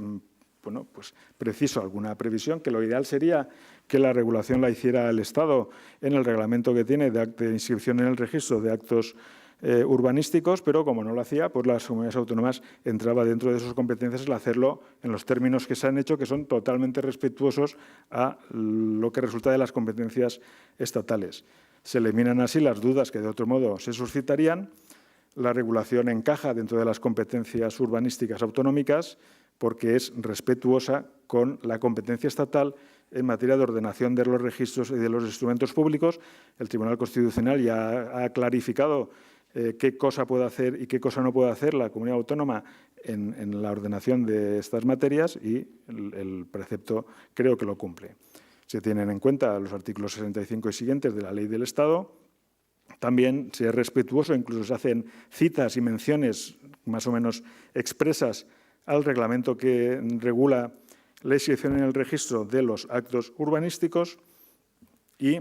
bueno, pues preciso alguna previsión, que lo ideal sería que la regulación la hiciera el Estado en el reglamento que tiene de inscripción en el registro de actos urbanísticos, pero como no lo hacía, pues las comunidades autónomas entraba dentro de sus competencias el hacerlo en los términos que se han hecho, que son totalmente respetuosos a lo que resulta de las competencias estatales. Se eliminan así las dudas que de otro modo se suscitarían. La regulación encaja dentro de las competencias urbanísticas autonómicas porque es respetuosa con la competencia estatal en materia de ordenación de los registros y de los instrumentos públicos. El Tribunal Constitucional ya ha clarificado qué cosa puede hacer y qué cosa no puede hacer la comunidad autónoma en la ordenación de estas materias y el precepto creo que lo cumple. Se tienen en cuenta los artículos 65 y siguientes de la Ley del Estado. También se es respetuoso, incluso se hacen citas y menciones más o menos expresas al reglamento que regula la inscripción en el registro de los actos urbanísticos y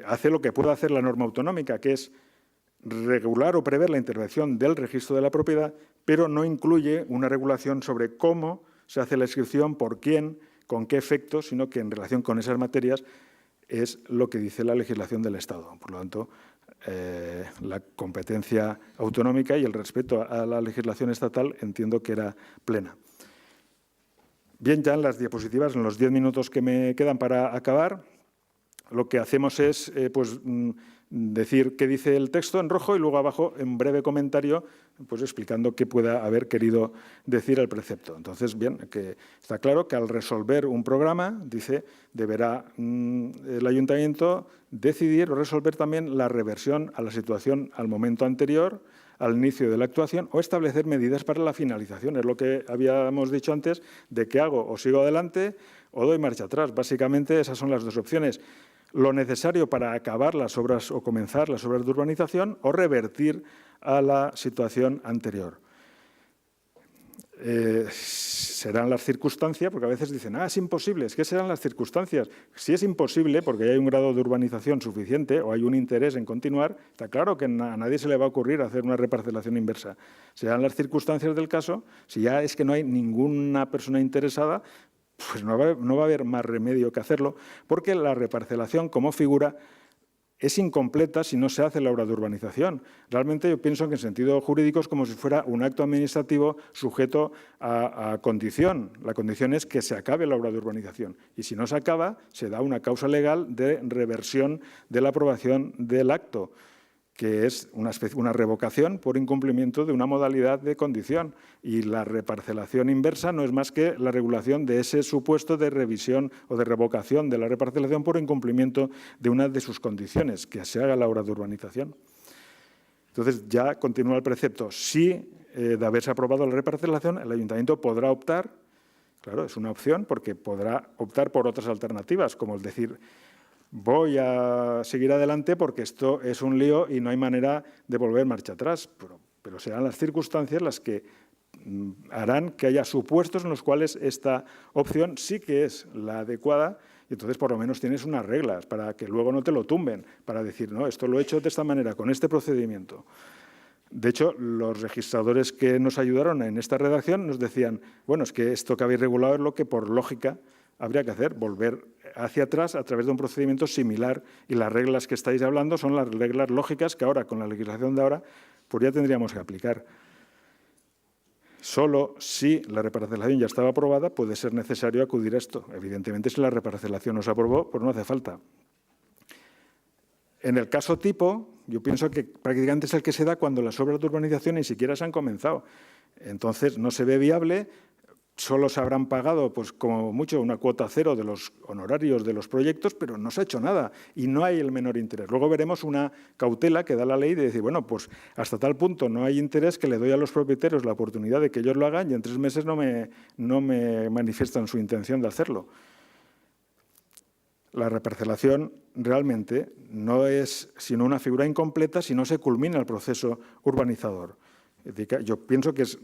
hace lo que puede hacer la norma autonómica, que es regular o prever la intervención del registro de la propiedad, pero no incluye una regulación sobre cómo se hace la inscripción, por quién, con qué efectos, sino que en relación con esas materias es lo que dice la legislación del Estado. Por lo tanto, la competencia autonómica y el respeto a la legislación estatal entiendo que era plena. Bien, ya en las diapositivas, en los 10 minutos que me quedan para acabar, lo que hacemos es decir qué dice el texto en rojo y luego abajo en breve comentario pues explicando qué pueda haber querido decir el precepto. Entonces, bien, que está claro que al resolver un programa, dice, deberá el ayuntamiento decidir o resolver también la reversión a la situación al momento anterior, al inicio de la actuación, o establecer medidas para la finalización. Es lo que habíamos dicho antes, de qué hago, o sigo adelante o doy marcha atrás. Básicamente esas son las dos opciones. Lo necesario para acabar las obras o comenzar las obras de urbanización o revertir a la situación anterior. Serán las circunstancias, porque a veces dicen, es imposible, ¿qué serán las circunstancias? Si es imposible, porque hay un grado de urbanización suficiente o hay un interés en continuar, está claro que a nadie se le va a ocurrir hacer una reparcelación inversa. Serán las circunstancias del caso, si ya es que no hay ninguna persona interesada, pues no va a haber más remedio que hacerlo, porque la reparcelación como figura es incompleta si no se hace la obra de urbanización. Realmente yo pienso que en sentido jurídico es como si fuera un acto administrativo sujeto a condición. La condición es que se acabe la obra de urbanización. Y si no se acaba, se da una causa legal de reversión de la aprobación del acto, que es una revocación por incumplimiento de una modalidad de condición. Y la reparcelación inversa no es más que la regulación de ese supuesto de revisión o de revocación de la reparcelación por incumplimiento de una de sus condiciones, que se haga la obra de urbanización. Entonces, ya continúa el precepto. Si de haberse aprobado la reparcelación, el ayuntamiento podrá optar, claro, es una opción, porque podrá optar por otras alternativas, como el decir, voy a seguir adelante porque esto es un lío y no hay manera de volver marcha atrás. Pero serán las circunstancias las que harán que haya supuestos en los cuales esta opción sí que es la adecuada y entonces por lo menos tienes unas reglas para que luego no te lo tumben, para decir, no, esto lo he hecho de esta manera, con este procedimiento. De hecho, los registradores que nos ayudaron en esta redacción nos decían, bueno, es que esto que habéis regulado es lo que por lógica habría que hacer, volver hacia atrás a través de un procedimiento similar y las reglas que estáis hablando son las reglas lógicas que ahora, con la legislación de ahora, pues ya tendríamos que aplicar. Solo si la reparcelación ya estaba aprobada puede ser necesario acudir a esto. Evidentemente, si la reparcelación no se aprobó, pues no hace falta. En el caso tipo, yo pienso que prácticamente es el que se da cuando las obras de urbanización ni siquiera se han comenzado. Entonces, no se ve viable. Solo se habrán pagado, pues como mucho, una cuota cero de los honorarios de los proyectos, pero no se ha hecho nada y no hay el menor interés. Luego veremos una cautela que da la ley de decir, bueno, pues hasta tal punto no hay interés que le doy a los propietarios la oportunidad de que ellos lo hagan y en 3 meses no me manifiestan su intención de hacerlo. La reparcelación realmente no es sino una figura incompleta si no se culmina el proceso urbanizador. Yo pienso que es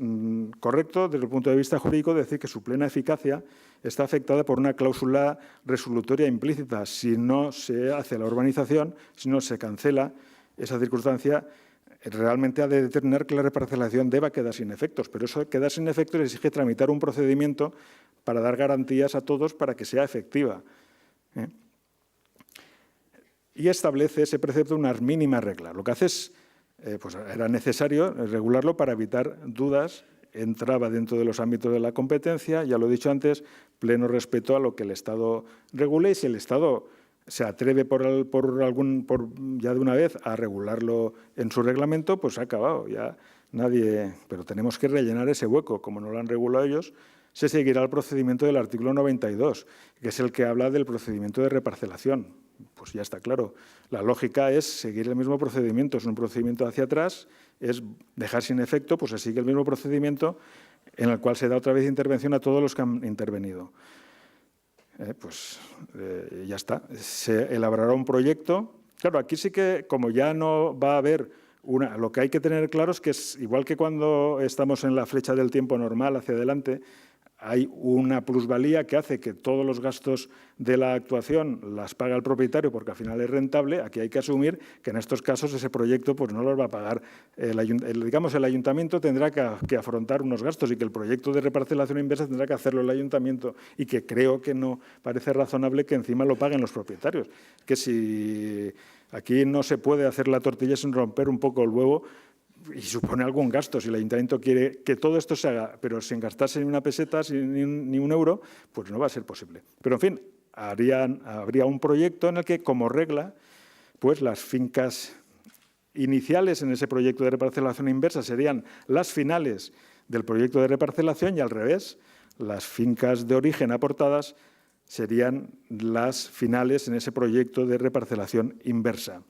correcto desde el punto de vista jurídico decir que su plena eficacia está afectada por una cláusula resolutoria implícita. Si no se hace la urbanización, si no se cancela esa circunstancia, realmente ha de determinar que la reparcelación deba quedar sin efectos, pero eso quedar sin efectos exige tramitar un procedimiento para dar garantías a todos para que sea efectiva. Y establece ese precepto unas mínimas reglas. Lo que hace es, pues era necesario regularlo para evitar dudas, entraba dentro de los ámbitos de la competencia, ya lo he dicho antes, pleno respeto a lo que el Estado regule, y si el Estado se atreve ya de una vez a regularlo en su reglamento, pues ha acabado, ya nadie. Pero tenemos que rellenar ese hueco, como no lo han regulado ellos, se seguirá el procedimiento del artículo 92, que es el que habla del procedimiento de reparcelación. Pues ya está claro. La lógica es seguir el mismo procedimiento, es un procedimiento hacia atrás, es dejar sin efecto, pues se sigue el mismo procedimiento en el cual se da otra vez intervención a todos los que han intervenido. Ya está. Se elaborará un proyecto. Claro, aquí sí que, como ya no va a haber lo que hay que tener claro es que es igual que cuando estamos en la flecha del tiempo normal hacia adelante, hay una plusvalía que hace que todos los gastos de la actuación las paga el propietario porque al final es rentable. Aquí hay que asumir que en estos casos ese proyecto pues no los va a pagar. El ayuntamiento tendrá que afrontar unos gastos y que el proyecto de reparcelación inversa tendrá que hacerlo el ayuntamiento, y que creo que no parece razonable que encima lo paguen los propietarios. Que si aquí no se puede hacer la tortilla sin romper un poco el huevo, y supone algún gasto. Si el ayuntamiento quiere que todo esto se haga, pero sin gastarse ni una peseta, ni un euro, pues no va a ser posible. Pero, en fin, habría un proyecto en el que, como regla, pues las fincas iniciales en ese proyecto de reparcelación inversa serían las finales del proyecto de reparcelación, y al revés, las fincas de origen aportadas serían las finales en ese proyecto de reparcelación inversa.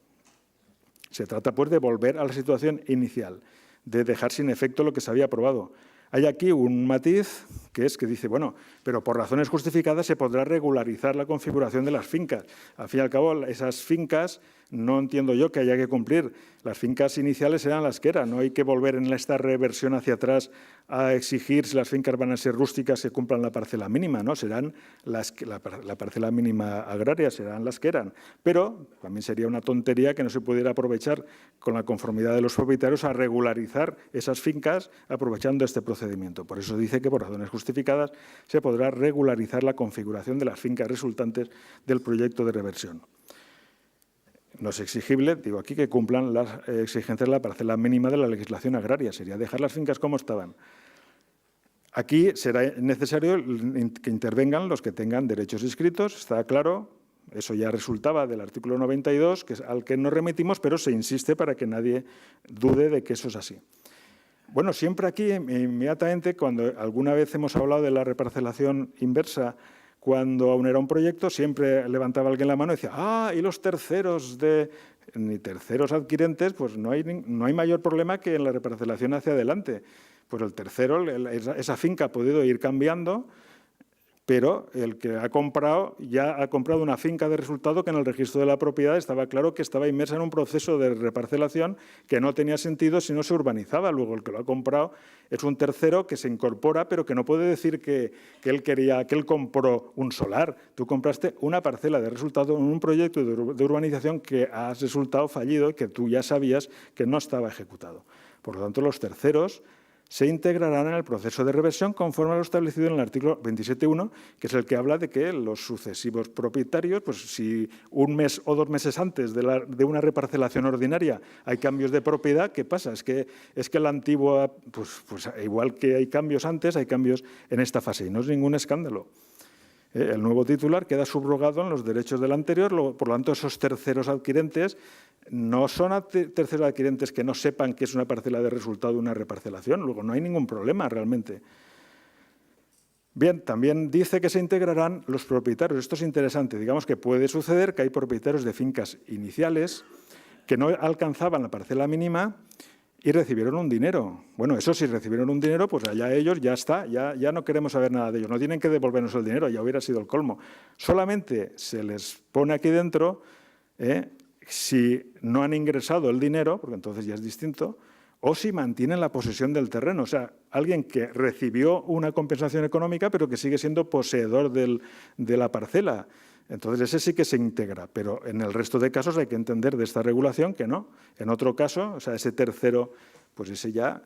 Se trata, pues, de volver a la situación inicial, de dejar sin efecto lo que se había aprobado. Hay aquí un matiz que dice, bueno, pero por razones justificadas se podrá regularizar la configuración de las fincas. Al fin y al cabo, esas fincas no entiendo yo que haya que cumplir. Las fincas iniciales eran las que eran. No hay que volver en esta reversión hacia atrás a exigir si las fincas van a ser rústicas que cumplan la parcela mínima, ¿no? Serán la parcela mínima agraria, serán las que eran. Pero también sería una tontería que no se pudiera aprovechar con la conformidad de los propietarios a regularizar esas fincas aprovechando este procedimiento. Por eso dice que por razones justificadas se podrá regularizar la configuración de las fincas resultantes del proyecto de reversión. No es exigible, digo aquí, que cumplan las exigencias de la parcela mínima de la legislación agraria. Sería dejar las fincas como estaban. Aquí será necesario que intervengan los que tengan derechos inscritos, está claro. Eso ya resultaba del artículo 92, al que nos remitimos, pero se insiste para que nadie dude de que eso es así. Bueno, siempre aquí, inmediatamente, cuando alguna vez hemos hablado de la reparcelación inversa, cuando aún era un proyecto, siempre levantaba alguien la mano y decía, y los terceros ni terceros adquirentes, pues no hay mayor problema que en la reparcelación hacia adelante. Pues el tercero, esa finca ha podido ir cambiando, pero el que ha comprado ya ha comprado una finca de resultado que en el registro de la propiedad estaba claro que estaba inmersa en un proceso de reparcelación que no tenía sentido si no se urbanizaba. Luego el que lo ha comprado es un tercero que se incorpora, pero que no puede decir que él compró un solar. Tú compraste una parcela de resultado en un proyecto de urbanización que ha resultado fallido y que tú ya sabías que no estaba ejecutado. Por lo tanto, los terceros se integrarán en el proceso de reversión conforme a lo establecido en el artículo 27.1, que es el que habla de que los sucesivos propietarios, pues si un mes o 2 meses antes de una reparcelación ordinaria hay cambios de propiedad, ¿qué pasa? Es que la antigua, pues igual que hay cambios antes, hay cambios en esta fase, y no es ningún escándalo. El nuevo titular queda subrogado en los derechos del anterior, por lo tanto, esos terceros adquirentes no son terceros adquirentes que no sepan que es una parcela de resultado de una reparcelación. Luego, no hay ningún problema realmente. Bien, también dice que se integrarán los propietarios. Esto es interesante. Digamos que puede suceder que hay propietarios de fincas iniciales que no alcanzaban la parcela mínima y recibieron un dinero. Bueno, eso si recibieron un dinero, pues allá ellos, ya está, ya no queremos saber nada de ellos. No tienen que devolvernos el dinero, ya hubiera sido el colmo. Solamente se les pone aquí dentro si no han ingresado el dinero, porque entonces ya es distinto, o si mantienen la posesión del terreno. O sea, alguien que recibió una compensación económica, pero que sigue siendo poseedor de la parcela. Entonces, ese sí que se integra, pero en el resto de casos hay que entender de esta regulación que no. En otro caso, o sea, ese tercero, pues ese ya,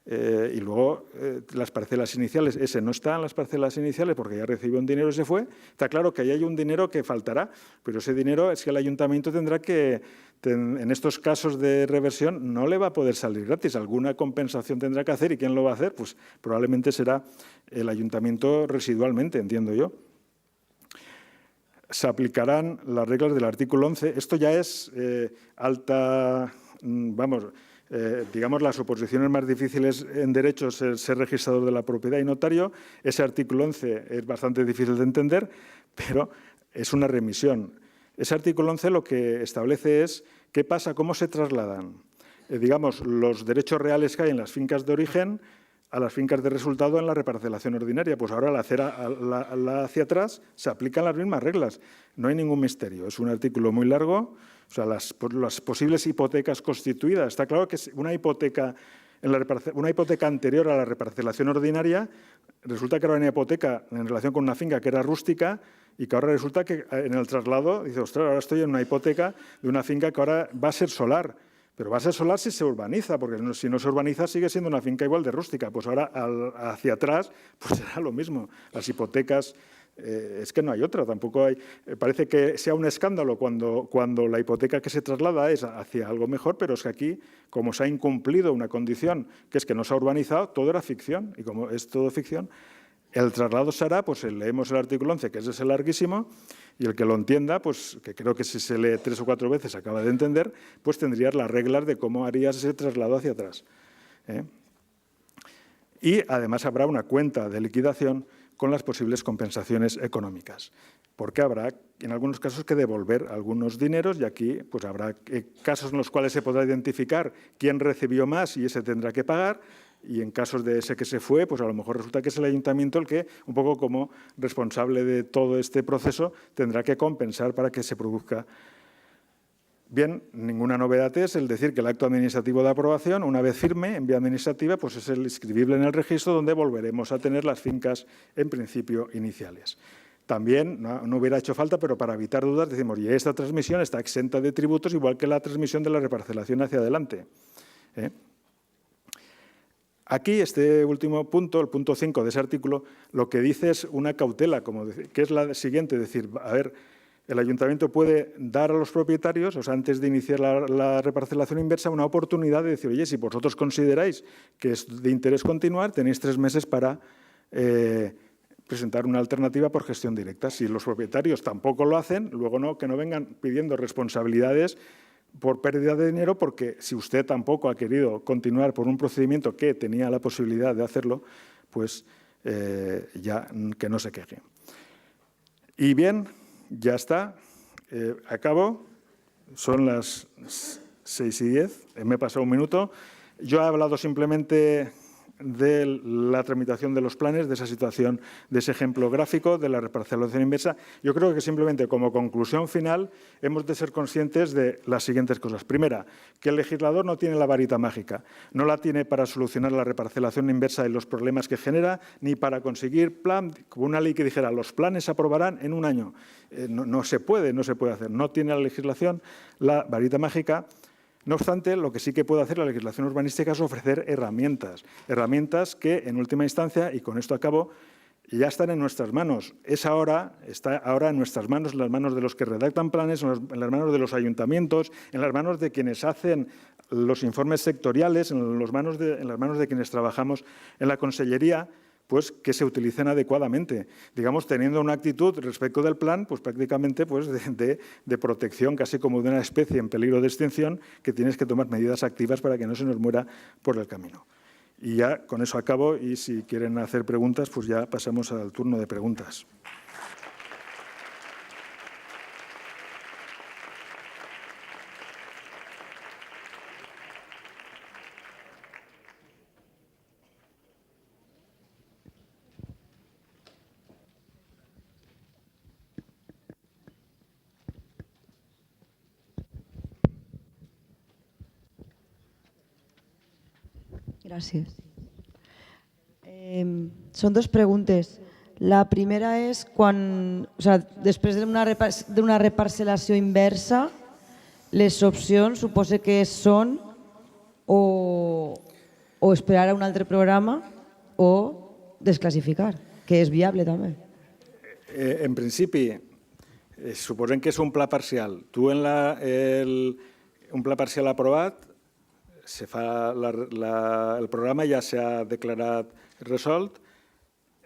y luego las parcelas iniciales, ese no está en las parcelas iniciales porque ya recibió un dinero y se fue. Está claro que ahí hay un dinero que faltará, pero ese dinero es que el ayuntamiento tendrá que, en estos casos de reversión, no le va a poder salir gratis. Alguna compensación tendrá que hacer, ¿y quién lo va a hacer? Pues probablemente será el ayuntamiento residualmente, entiendo yo. Se aplicarán las reglas del artículo 11. Esto ya es digamos, las oposiciones más difíciles en derecho es ser registrador de la propiedad y notario. Ese artículo 11 es bastante difícil de entender, pero es una remisión. Ese artículo 11 lo que establece es qué pasa, cómo se trasladan, digamos, los derechos reales que hay en las fincas de origen a las fincas de resultado en la reparcelación ordinaria. Pues ahora hacia atrás se aplican las mismas reglas. No hay ningún misterio. Es un artículo muy largo. O sea, las posibles hipotecas constituidas. Está claro que una hipoteca anterior a la reparcelación ordinaria, resulta que era una hipoteca en relación con una finca que era rústica y que ahora resulta que en el traslado, dice, ostras, ahora estoy en una hipoteca de una finca que ahora va a ser solar. Pero va a ser solar si se urbaniza, porque si no se urbaniza sigue siendo una finca igual de rústica. Pues ahora hacia atrás pues será lo mismo. Las hipotecas, es que no hay otra, tampoco hay. Parece que sea un escándalo cuando la hipoteca que se traslada es hacia algo mejor, pero es que aquí, como se ha incumplido una condición, que es que no se ha urbanizado, todo era ficción. Y como es todo ficción, el traslado se hará, pues leemos el artículo 11, que es ese larguísimo, y el que lo entienda, pues que creo que si se lee 3 o 4 veces acaba de entender, pues tendrías las reglas de cómo harías ese traslado hacia atrás. Y además habrá una cuenta de liquidación con las posibles compensaciones económicas, porque habrá en algunos casos que devolver algunos dineros y aquí pues habrá casos en los cuales se podrá identificar quién recibió más y ese tendrá que pagar. Y en casos de ese que se fue, pues a lo mejor resulta que es el ayuntamiento el que, un poco como responsable de todo este proceso, tendrá que compensar para que se produzca. Bien, ninguna novedad es el decir que el acto administrativo de aprobación, una vez firme en vía administrativa, pues es el inscribible en el registro donde volveremos a tener las fincas en principio iniciales. También, no hubiera hecho falta, pero para evitar dudas decimos, y esta transmisión está exenta de tributos igual que la transmisión de la reparcelación hacia adelante. Aquí, este último punto, el punto 5 de ese artículo, lo que dice es una cautela, que es la siguiente, decir, a ver, el ayuntamiento puede dar a los propietarios, o sea, antes de iniciar la reparcelación inversa, una oportunidad de decir, oye, si vosotros consideráis que es de interés continuar, tenéis 3 meses para presentar una alternativa por gestión directa. Si los propietarios tampoco lo hacen, luego que no vengan pidiendo responsabilidades por pérdida de dinero, porque si usted tampoco ha querido continuar por un procedimiento que tenía la posibilidad de hacerlo, pues ya que no se queje. Y bien, ya está. Acabo. Son las 6:10. Me he pasado un minuto. Yo he hablado simplemente de la tramitación de los planes, de esa situación, de ese ejemplo gráfico, de la reparcelación inversa. Yo creo que simplemente como conclusión final hemos de ser conscientes de las siguientes cosas. Primera, que el legislador no tiene la varita mágica, no la tiene para solucionar la reparcelación inversa y los problemas que genera, ni para conseguir una ley que dijera los planes se aprobarán en un año. No se puede hacer. No tiene la legislación la varita mágica. No obstante, lo que sí que puede hacer la legislación urbanística es ofrecer herramientas que, en última instancia, y con esto acabo, ya están en nuestras manos. Está ahora en nuestras manos, en las manos de los que redactan planes, en las manos de los ayuntamientos, en las manos de quienes hacen los informes sectoriales, en las manos de quienes trabajamos en la consellería, pues que se utilicen adecuadamente, digamos, teniendo una actitud respecto del plan, pues prácticamente pues, de protección, casi como de una especie en peligro de extinción, que tienes que tomar medidas activas para que no se nos muera por el camino. Y ya con eso acabo, y si quieren hacer preguntas, pues ya pasamos al turno de preguntas. Gràcies. Són 2 preguntes. La primera és quan, o sigui, després d'una reparcel·lació inversa, les opcions suposo que són o esperar a un altre programa o desclassificar, que és viable també. En principi, suposem que és un pla parcial. Tu en un pla parcial aprovat, el programa ja s'ha declarat resolt,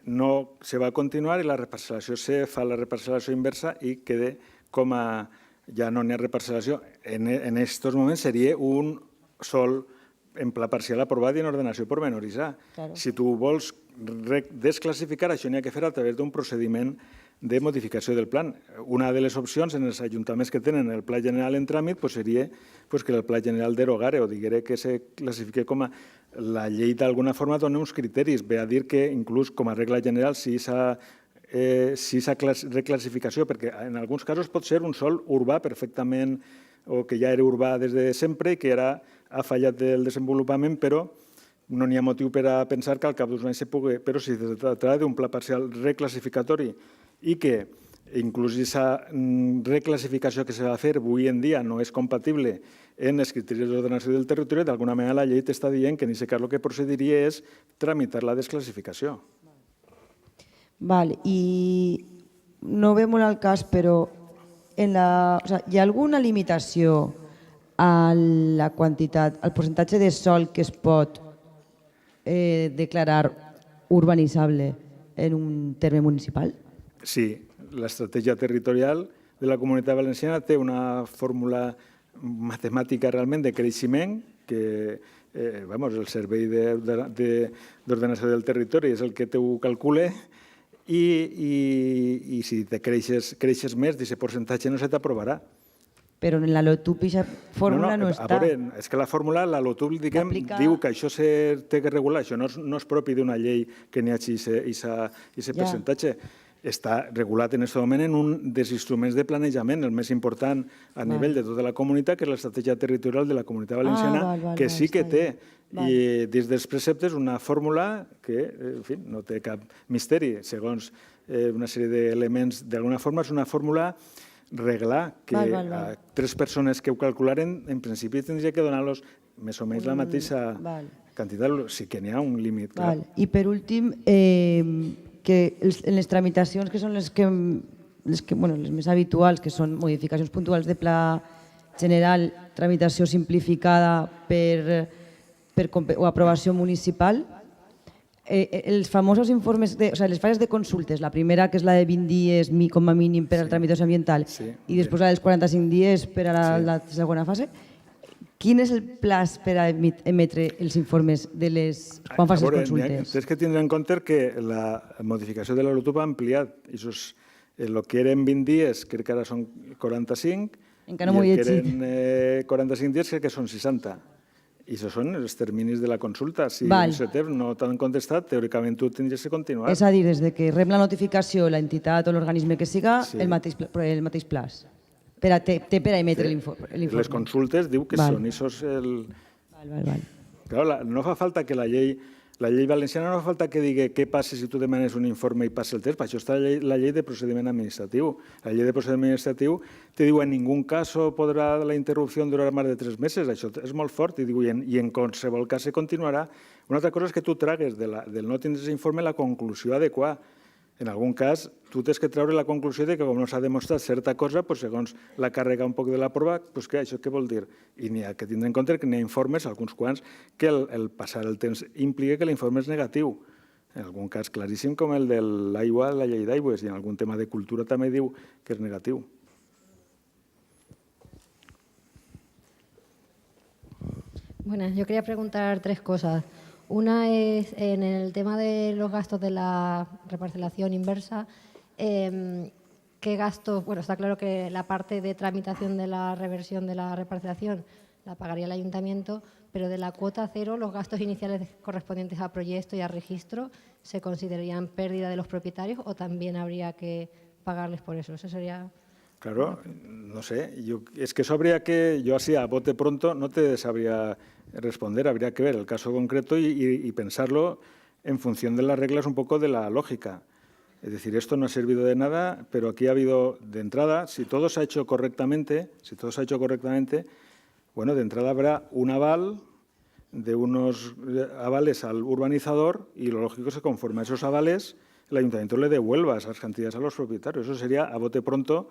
no se va continuar i la reparcel·lació se fa la reparcel·lació inversa i queda com a... ja no n'hi ha reparcel·lació. En aquests moments seria un sol en pla parcial aprovat i en ordenació pormenoritzada. Si tu vols desclassificar, això n'hi ha que fer a través d'un procediment de modificació del pla. Una de les opcions en els ajuntaments que tenen el pla general en tràmit seria que el pla general derogara o diguera que se classifique com a... La llei d'alguna forma dona uns criteris. Ve a dir que inclús com a regla general si s'ha reclassificació, perquè en alguns casos pot ser un sòl urbà perfectament o que ja era urbà des de sempre i que ara ha fallat el desenvolupament, però no n'hi ha motiu per a pensar que al cap d'uns anys se pugui... Però si es tracta d'un pla parcial reclassificatori i que inclús aquesta reclassificació que se va fer avui en dia no és compatible en els criteris d'ordenació del territori, d'alguna manera la llei t'està dient que en aquest cas el que procediria és tramitar la desclassificació. I no ve molt al cas, però hi ha alguna limitació a la quantitat, al percentatge de sòl que es pot declarar urbanitzable en un terme municipal? Sí, l'estratègia territorial de la Comunitat Valenciana té una fórmula matemàtica realment de creixement que el Servei d'Ordenació del Territori és el que ho calcula i si creixes més d'aquest percentatge no se t'aprovarà. Però en la LOTUP aquesta fórmula no està. A veure, és que la fórmula, la LOTUP, diu que això té que regular, això no és propi d'una llei que n'hi hagi aquest percentatge. Està regulat en aquest moment en un dels instruments de planejament, el més important a nivell de tota la comunitat, que és l'estratègia territorial de la Comunitat Valenciana, que sí que té, i dins dels preceptes, una fórmula que, en fi, no té cap misteri, segons una sèrie d'elements. D'alguna forma és una fórmula reglar, que a 3 persones que ho calcularen, en principi tindria que donar-los més o menys la mateixa quantitat, sí que n'hi ha un límit. I per últim, que en les tramitacions que són les més habituals, que són modificacions puntuals de pla general, tramitació simplificada o aprovació municipal, els famosos informes, les fases de consultes, la primera que és la de 20 dies com a mínim per a la tramitació ambiental i després la dels 45 dies per a la segona fase, quin és el plaç per a emetre els informes quan fas les consultes? Tens que tindre en compte que la modificació de la LOTUP ha ampliat. El que eren 20 dies, crec que ara són 45, i el que eren 45 dies crec que són 60. I això són els terminis de la consulta. Si en aquest temps no t'han contestat, teòricament tu tindries que continuar. És a dir, des que rep la notificació l'entitat o l'organisme que siga, el mateix plaç. Té per a emetre l'informe. Les consultes diu que són. No fa falta que la llei valenciana no fa falta que digui què passa si tu demanes un informe i passa el temps. Per això està la llei de procediment administratiu. La llei de procediment administratiu te diu en ningú cas podrà la interrupció durar més de 3 mesos. Això és molt fort i en qualsevol cas se continuarà. Una altra cosa és que tu tragues del no tindre informe la conclusió adequada. En algun cas, tu tens que treure la conclusió que com no s'ha demostrat certa cosa, segons la càrrega un poc de la prova, això què vol dir? I n'hi ha que tindre en compte que n'hi ha informes, alguns quants, que el passar el temps implica que l'informe és negatiu. En algun cas claríssim com el de l'aigua, la llei d'aigües, i en algun tema de cultura també diu que és negatiu. Bueno, yo quería preguntar 3 cosas. Una es en el tema de los gastos de la reparcelación inversa. ¿Qué gastos? Bueno, está claro que la parte de tramitación de la reversión de la reparcelación la pagaría el ayuntamiento, pero de la cuota cero, los gastos iniciales correspondientes a proyecto y a registro, ¿se considerarían pérdida de los propietarios o también habría que pagarles por eso? Eso sería... Claro, no sé, es que eso habría que, yo así a bote pronto no te sabría responder, habría que ver el caso concreto y pensarlo en función de las reglas un poco de la lógica. Es decir, esto no ha servido de nada, pero aquí ha habido, de entrada, si todo se ha hecho correctamente, bueno, de entrada habrá un aval de unos avales al urbanizador y lo lógico es que conforme a esos avales el ayuntamiento le devuelva esas cantidades a los propietarios. Eso sería, a bote pronto,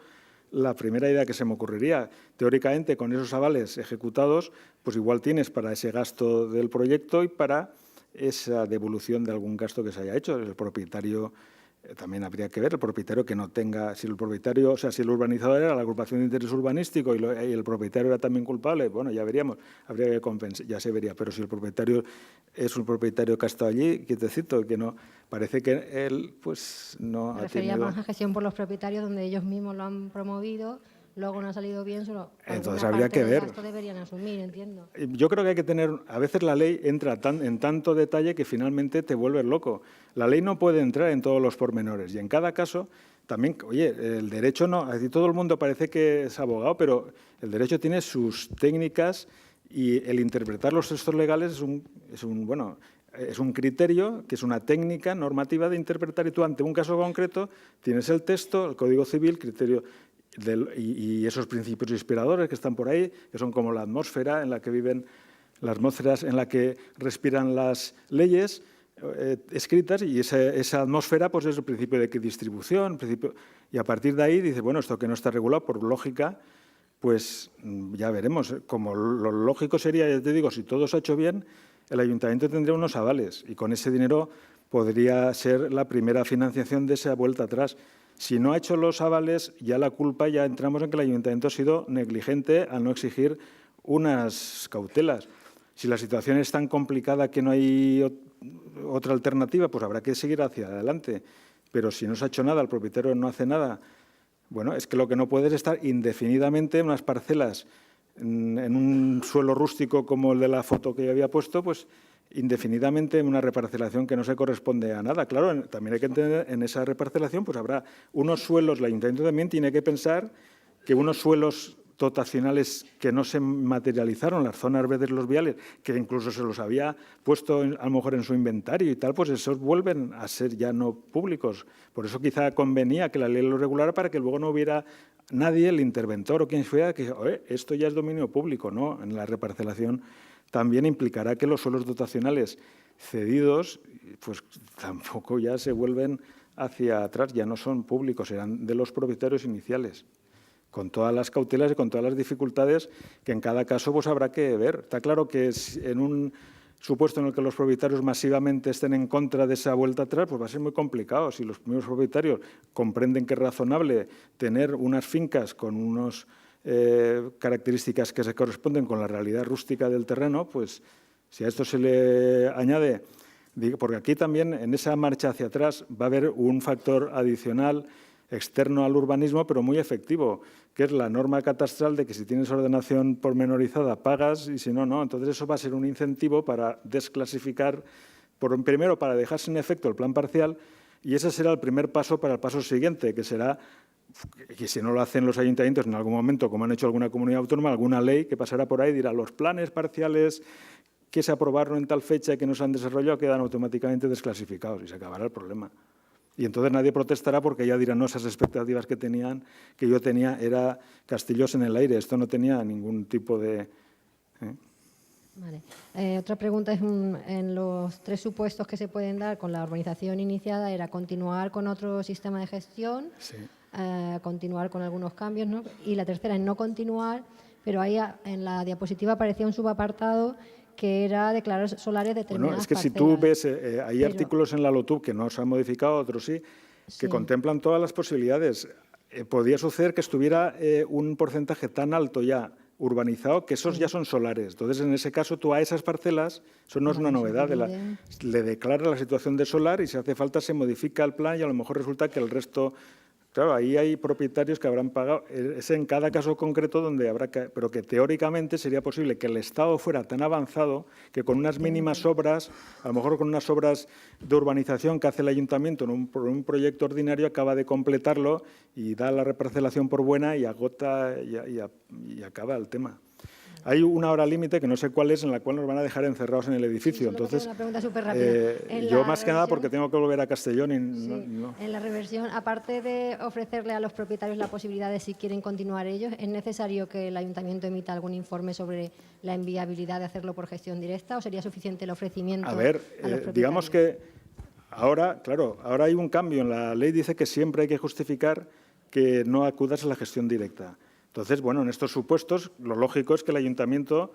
la primera idea que se me ocurriría. Teóricamente, con esos avales ejecutados, pues igual tienes para ese gasto del proyecto y para esa devolución de algún gasto que se haya hecho. El propietario, también habría que ver, el propietario que no tenga, si el propietario, o sea, si el urbanizador era la agrupación de interés urbanístico y el propietario era también culpable, bueno, ya veríamos, habría que compensar, ya se vería, pero si el propietario es un propietario que ha estado allí, quietecito, que no, parece que él, pues, no Me ha refería tenido... más a gestión por los propietarios, donde ellos mismos lo han promovido, luego no ha salido bien, solo Entonces alguna habría parte que del ver. gasto deberían asumir, entiendo. Yo creo que hay que tener, a veces la ley entra en tanto detalle que finalmente te vuelves loco. La ley no puede entrar en todos los pormenores y en cada caso también, oye, el derecho no, así todo el mundo parece que es abogado, pero el derecho tiene sus técnicas y el interpretar los textos legales es un criterio, que es una técnica normativa de interpretar y tú ante un caso concreto tienes el texto, el Código Civil, criterio y esos principios inspiradores que están por ahí, que son como la atmósfera en la que viven, las atmósferas en la que respiran las leyes escritas y esa atmósfera pues es el principio de equidistribución, y a partir de ahí dice, bueno, esto que no está regulado por lógica, pues ya veremos. Como lo lógico sería, ya te digo, si todo se ha hecho bien, el ayuntamiento tendría unos avales y con ese dinero podría ser la primera financiación de esa vuelta atrás. Si no ha hecho los avales, ya la culpa, ya entramos en que el ayuntamiento ha sido negligente al no exigir unas cautelas. Si la situación es tan complicada que no hay otra alternativa, pues habrá que seguir hacia adelante. Pero si no se ha hecho nada, el propietario no hace nada, bueno, es que lo que no puede es estar indefinidamente en unas parcelas, en un suelo rústico como el de la foto que yo había puesto, pues indefinidamente en una reparcelación que no se corresponde a nada. Claro, también hay que entender, en esa reparcelación pues habrá unos suelos, el ayuntamiento también tiene que pensar que unos suelos dotacionales que no se materializaron, las zonas verdes, los viales, que incluso se los había puesto a lo mejor en su inventario y tal, pues esos vuelven a ser ya no públicos. Por eso quizá convenía que la ley lo regulara para que luego no hubiera nadie, el interventor o quien fuera, que esto ya es dominio público, ¿no? En la reparcelación también implicará que los suelos dotacionales cedidos, pues tampoco ya se vuelven hacia atrás, ya no son públicos, serán de los propietarios iniciales, con todas las cautelas y con todas las dificultades que en cada caso pues habrá que ver. Está claro que en un supuesto en el que los propietarios masivamente estén en contra de esa vuelta atrás, pues va a ser muy complicado. Si los primeros propietarios comprenden que es razonable tener unas fincas con unas características que se corresponden con la realidad rústica del terreno, pues si a esto se le añade, porque aquí también en esa marcha hacia atrás va a haber un factor adicional externo al urbanismo, pero muy efectivo, que es la norma catastral de que si tienes ordenación pormenorizada pagas y si no, no. Entonces eso va a ser un incentivo para desclasificar, primero para dejar sin efecto el plan parcial y ese será el primer paso para el paso siguiente, que será que si no lo hacen los ayuntamientos en algún momento, como han hecho alguna comunidad autónoma, alguna ley que pasará por ahí dirá los planes parciales que se aprobaron en tal fecha y que no se han desarrollado quedan automáticamente desclasificados y se acabará el problema. Y entonces nadie protestará porque ya dirán, no, esas expectativas que yo tenía, era castillos en el aire, esto no tenía ningún tipo de... Vale. Otra pregunta es, en los 3 supuestos que se pueden dar con la urbanización iniciada, era continuar con otro sistema de gestión, Sí. Continuar con algunos cambios, ¿no? Y la tercera es no continuar, pero ahí en la diapositiva aparecía un subapartado que era declarar solares determinadas Bueno, es que parcelas. si tú ves, hay artículos en la LOTUB que no se han modificado, otros sí, que contemplan todas las posibilidades. Podría suceder que estuviera un porcentaje tan alto ya urbanizado que esos ya son solares. Entonces, en ese caso, tú a esas parcelas, eso no es una novedad, le declara la situación de solar y si hace falta se modifica el plan y a lo mejor resulta que el resto... Claro, ahí hay propietarios que habrán pagado, es en cada caso concreto donde habrá que, pero que teóricamente sería posible que el Estado fuera tan avanzado que con unas mínimas obras, a lo mejor con unas obras de urbanización que hace el ayuntamiento en un proyecto ordinario, acaba de completarlo y da la reparcelación por buena y agota y acaba el tema. hay una hora límite que no sé cuál es, en la cual nos van a dejar encerrados en el edificio. Entonces, una pregunta súper rápida. yo más que nada porque tengo que volver a Castellón y no. En la reversión, aparte de ofrecerle a los propietarios la posibilidad de si quieren continuar ellos, ¿es necesario que el ayuntamiento emita algún informe sobre la inviabilidad de hacerlo por gestión directa o sería suficiente el ofrecimiento? A ver, digamos que ahora, claro, ahora hay un cambio. En la ley dice que siempre hay que justificar que no acudas a la gestión directa. Entonces, bueno, en estos supuestos, lo lógico es que el ayuntamiento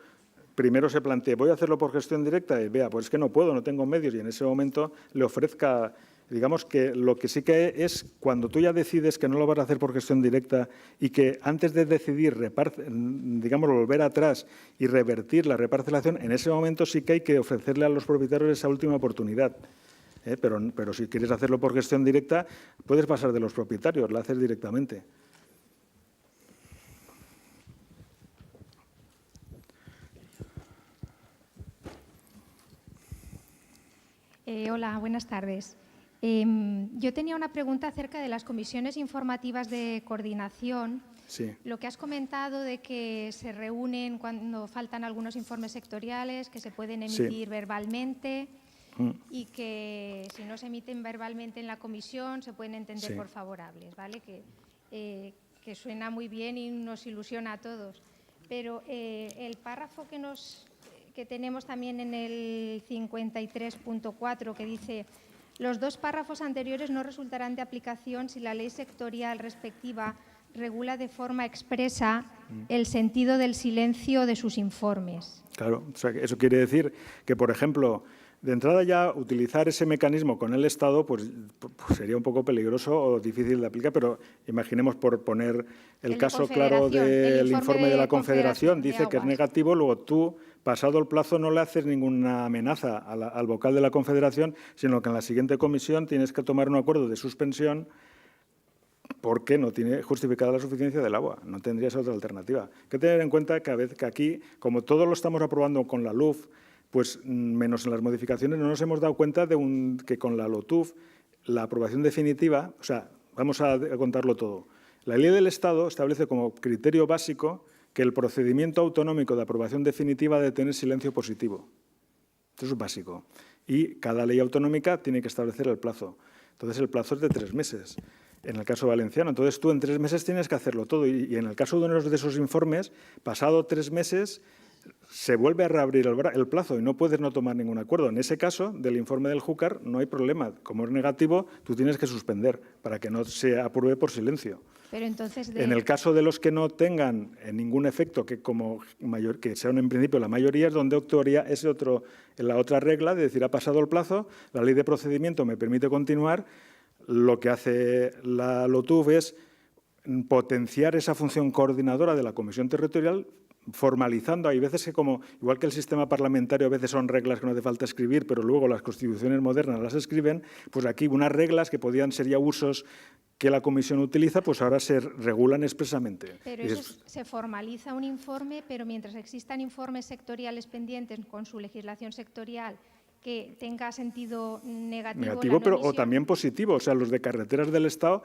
primero se plantee, ¿voy a hacerlo por gestión directa? Y vea, pues es que no puedo, no tengo medios, y en ese momento le ofrezca, digamos que lo que sí que es, cuando tú ya decides que no lo vas a hacer por gestión directa y que antes de decidir, digamos, volver atrás y revertir la reparcelación, en ese momento sí que hay que ofrecerle a los propietarios esa última oportunidad. Pero si quieres hacerlo por gestión directa, puedes pasar de los propietarios, la haces directamente. Hola, buenas tardes. Yo tenía una pregunta acerca de las comisiones informativas de coordinación. Sí. Lo que has comentado de que se reúnen cuando faltan algunos informes sectoriales, que se pueden emitir verbalmente y que si no se emiten verbalmente en la comisión se pueden entender por favorables, ¿vale? Que suena muy bien y nos ilusiona a todos. Pero el párrafo que tenemos también en el 53.4, que dice: los dos párrafos anteriores no resultarán de aplicación si la ley sectorial respectiva regula de forma expresa el sentido del silencio de sus informes. Claro, o sea, eso quiere decir que, por ejemplo, de entrada ya utilizar ese mecanismo con el Estado pues sería un poco peligroso o difícil de aplicar, pero imaginemos, por poner el caso claro del informe de la Confederación, dice que es negativo, luego tú, pasado el plazo, no le haces ninguna amenaza al vocal de la Confederación, sino que en la siguiente comisión tienes que tomar un acuerdo de suspensión porque no tiene justificada la suficiencia del agua, no tendrías otra alternativa. Hay que tener en cuenta que aquí, como todo lo estamos aprobando con la LUF, pues menos en las modificaciones, no nos hemos dado cuenta de que con la LOTUF, la aprobación definitiva, o sea, vamos a contarlo todo. La ley del Estado establece como criterio básico que el procedimiento autonómico de aprobación definitiva debe tener silencio positivo. Esto es básico. Y cada ley autonómica tiene que establecer el plazo. Entonces, el plazo es de 3 meses. En el caso valenciano, entonces tú en 3 meses tienes que hacerlo todo. Y en el caso de uno de esos informes, pasado 3 meses, se vuelve a reabrir el plazo y no puedes no tomar ningún acuerdo. En ese caso, del informe del Júcar, no hay problema. Como es negativo, tú tienes que suspender para que no se apruebe por silencio. Pero entonces En el caso de los que no tengan ningún efecto, que sean en principio la mayoría, es donde actuaría la otra regla de decir, ha pasado el plazo, la ley de procedimiento me permite continuar. Lo que hace la LOTUF es potenciar esa función coordinadora de la Comisión Territorial, formalizando. Hay veces que, igual que el sistema parlamentario, a veces son reglas que no hace falta escribir, pero luego las constituciones modernas las escriben, pues aquí unas reglas que podían ser ya usos que la Comisión utiliza, pues ahora se regulan expresamente. Pero eso se formaliza un informe, pero mientras existan informes sectoriales pendientes con su legislación sectorial que tenga sentido negativo pero o también positivo. O sea, los de carreteras del Estado,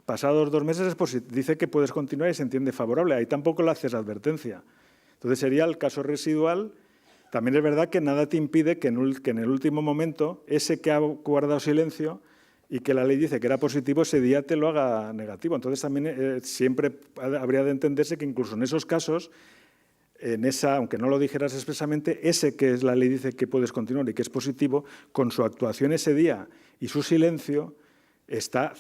pasados 2 meses, dice que puedes continuar y se entiende favorable. Ahí tampoco le haces advertencia. Entonces, sería el caso residual. También es verdad que nada te impide que en el último momento, ese que ha guardado silencio y que la ley dice que era positivo, ese día te lo haga negativo. Entonces, también siempre habría de entenderse que incluso en esos casos, aunque no lo dijeras expresamente, ese que la ley dice que puedes continuar y que es positivo, con su actuación ese día y su silencio, está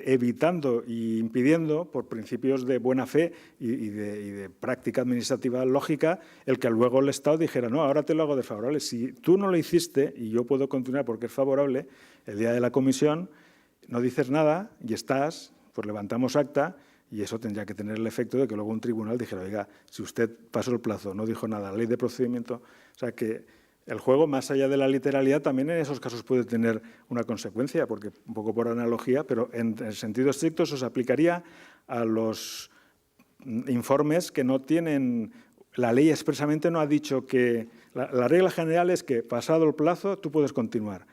evitando e impidiendo, por principios de buena fe y de práctica administrativa lógica, el que luego el Estado dijera, no, ahora te lo hago desfavorable. Si tú no lo hiciste y yo puedo continuar porque es favorable, el día de la comisión no dices nada y pues levantamos acta, y eso tendría que tener el efecto de que luego un tribunal dijera, oiga, si usted pasó el plazo, no dijo nada, la ley de procedimiento, o sea que el juego, más allá de la literalidad, también en esos casos puede tener una consecuencia, porque un poco por analogía, pero en el sentido estricto eso se aplicaría a los informes que no tienen. La ley expresamente no ha dicho que. La regla general es que, pasado el plazo, tú puedes continuar.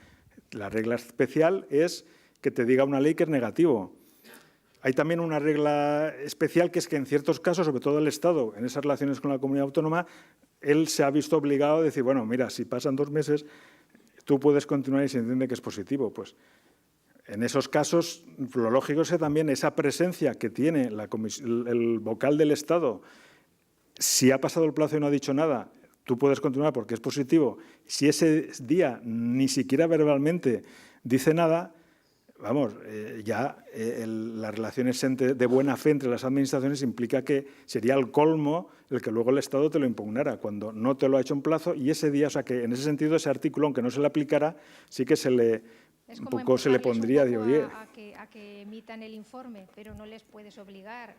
La regla especial es que te diga una ley que es negativo. Hay también una regla especial, que es que en ciertos casos, sobre todo el Estado, en esas relaciones con la comunidad autónoma, él se ha visto obligado a decir, bueno, mira, si pasan 2 meses, tú puedes continuar y se entiende que es positivo. Pues en esos casos, lo lógico es que también esa presencia que tiene el vocal del Estado, si ha pasado el plazo y no ha dicho nada, tú puedes continuar porque es positivo. Si ese día ni siquiera verbalmente dice nada, vamos, las relaciones de buena fe entre las administraciones implica que sería el colmo el que luego el Estado te lo impugnara cuando no te lo ha hecho en plazo, y ese día, o sea que en ese sentido ese artículo, aunque no se le aplicara, sí que se le pondría a que emitan el informe, pero no les puedes obligar.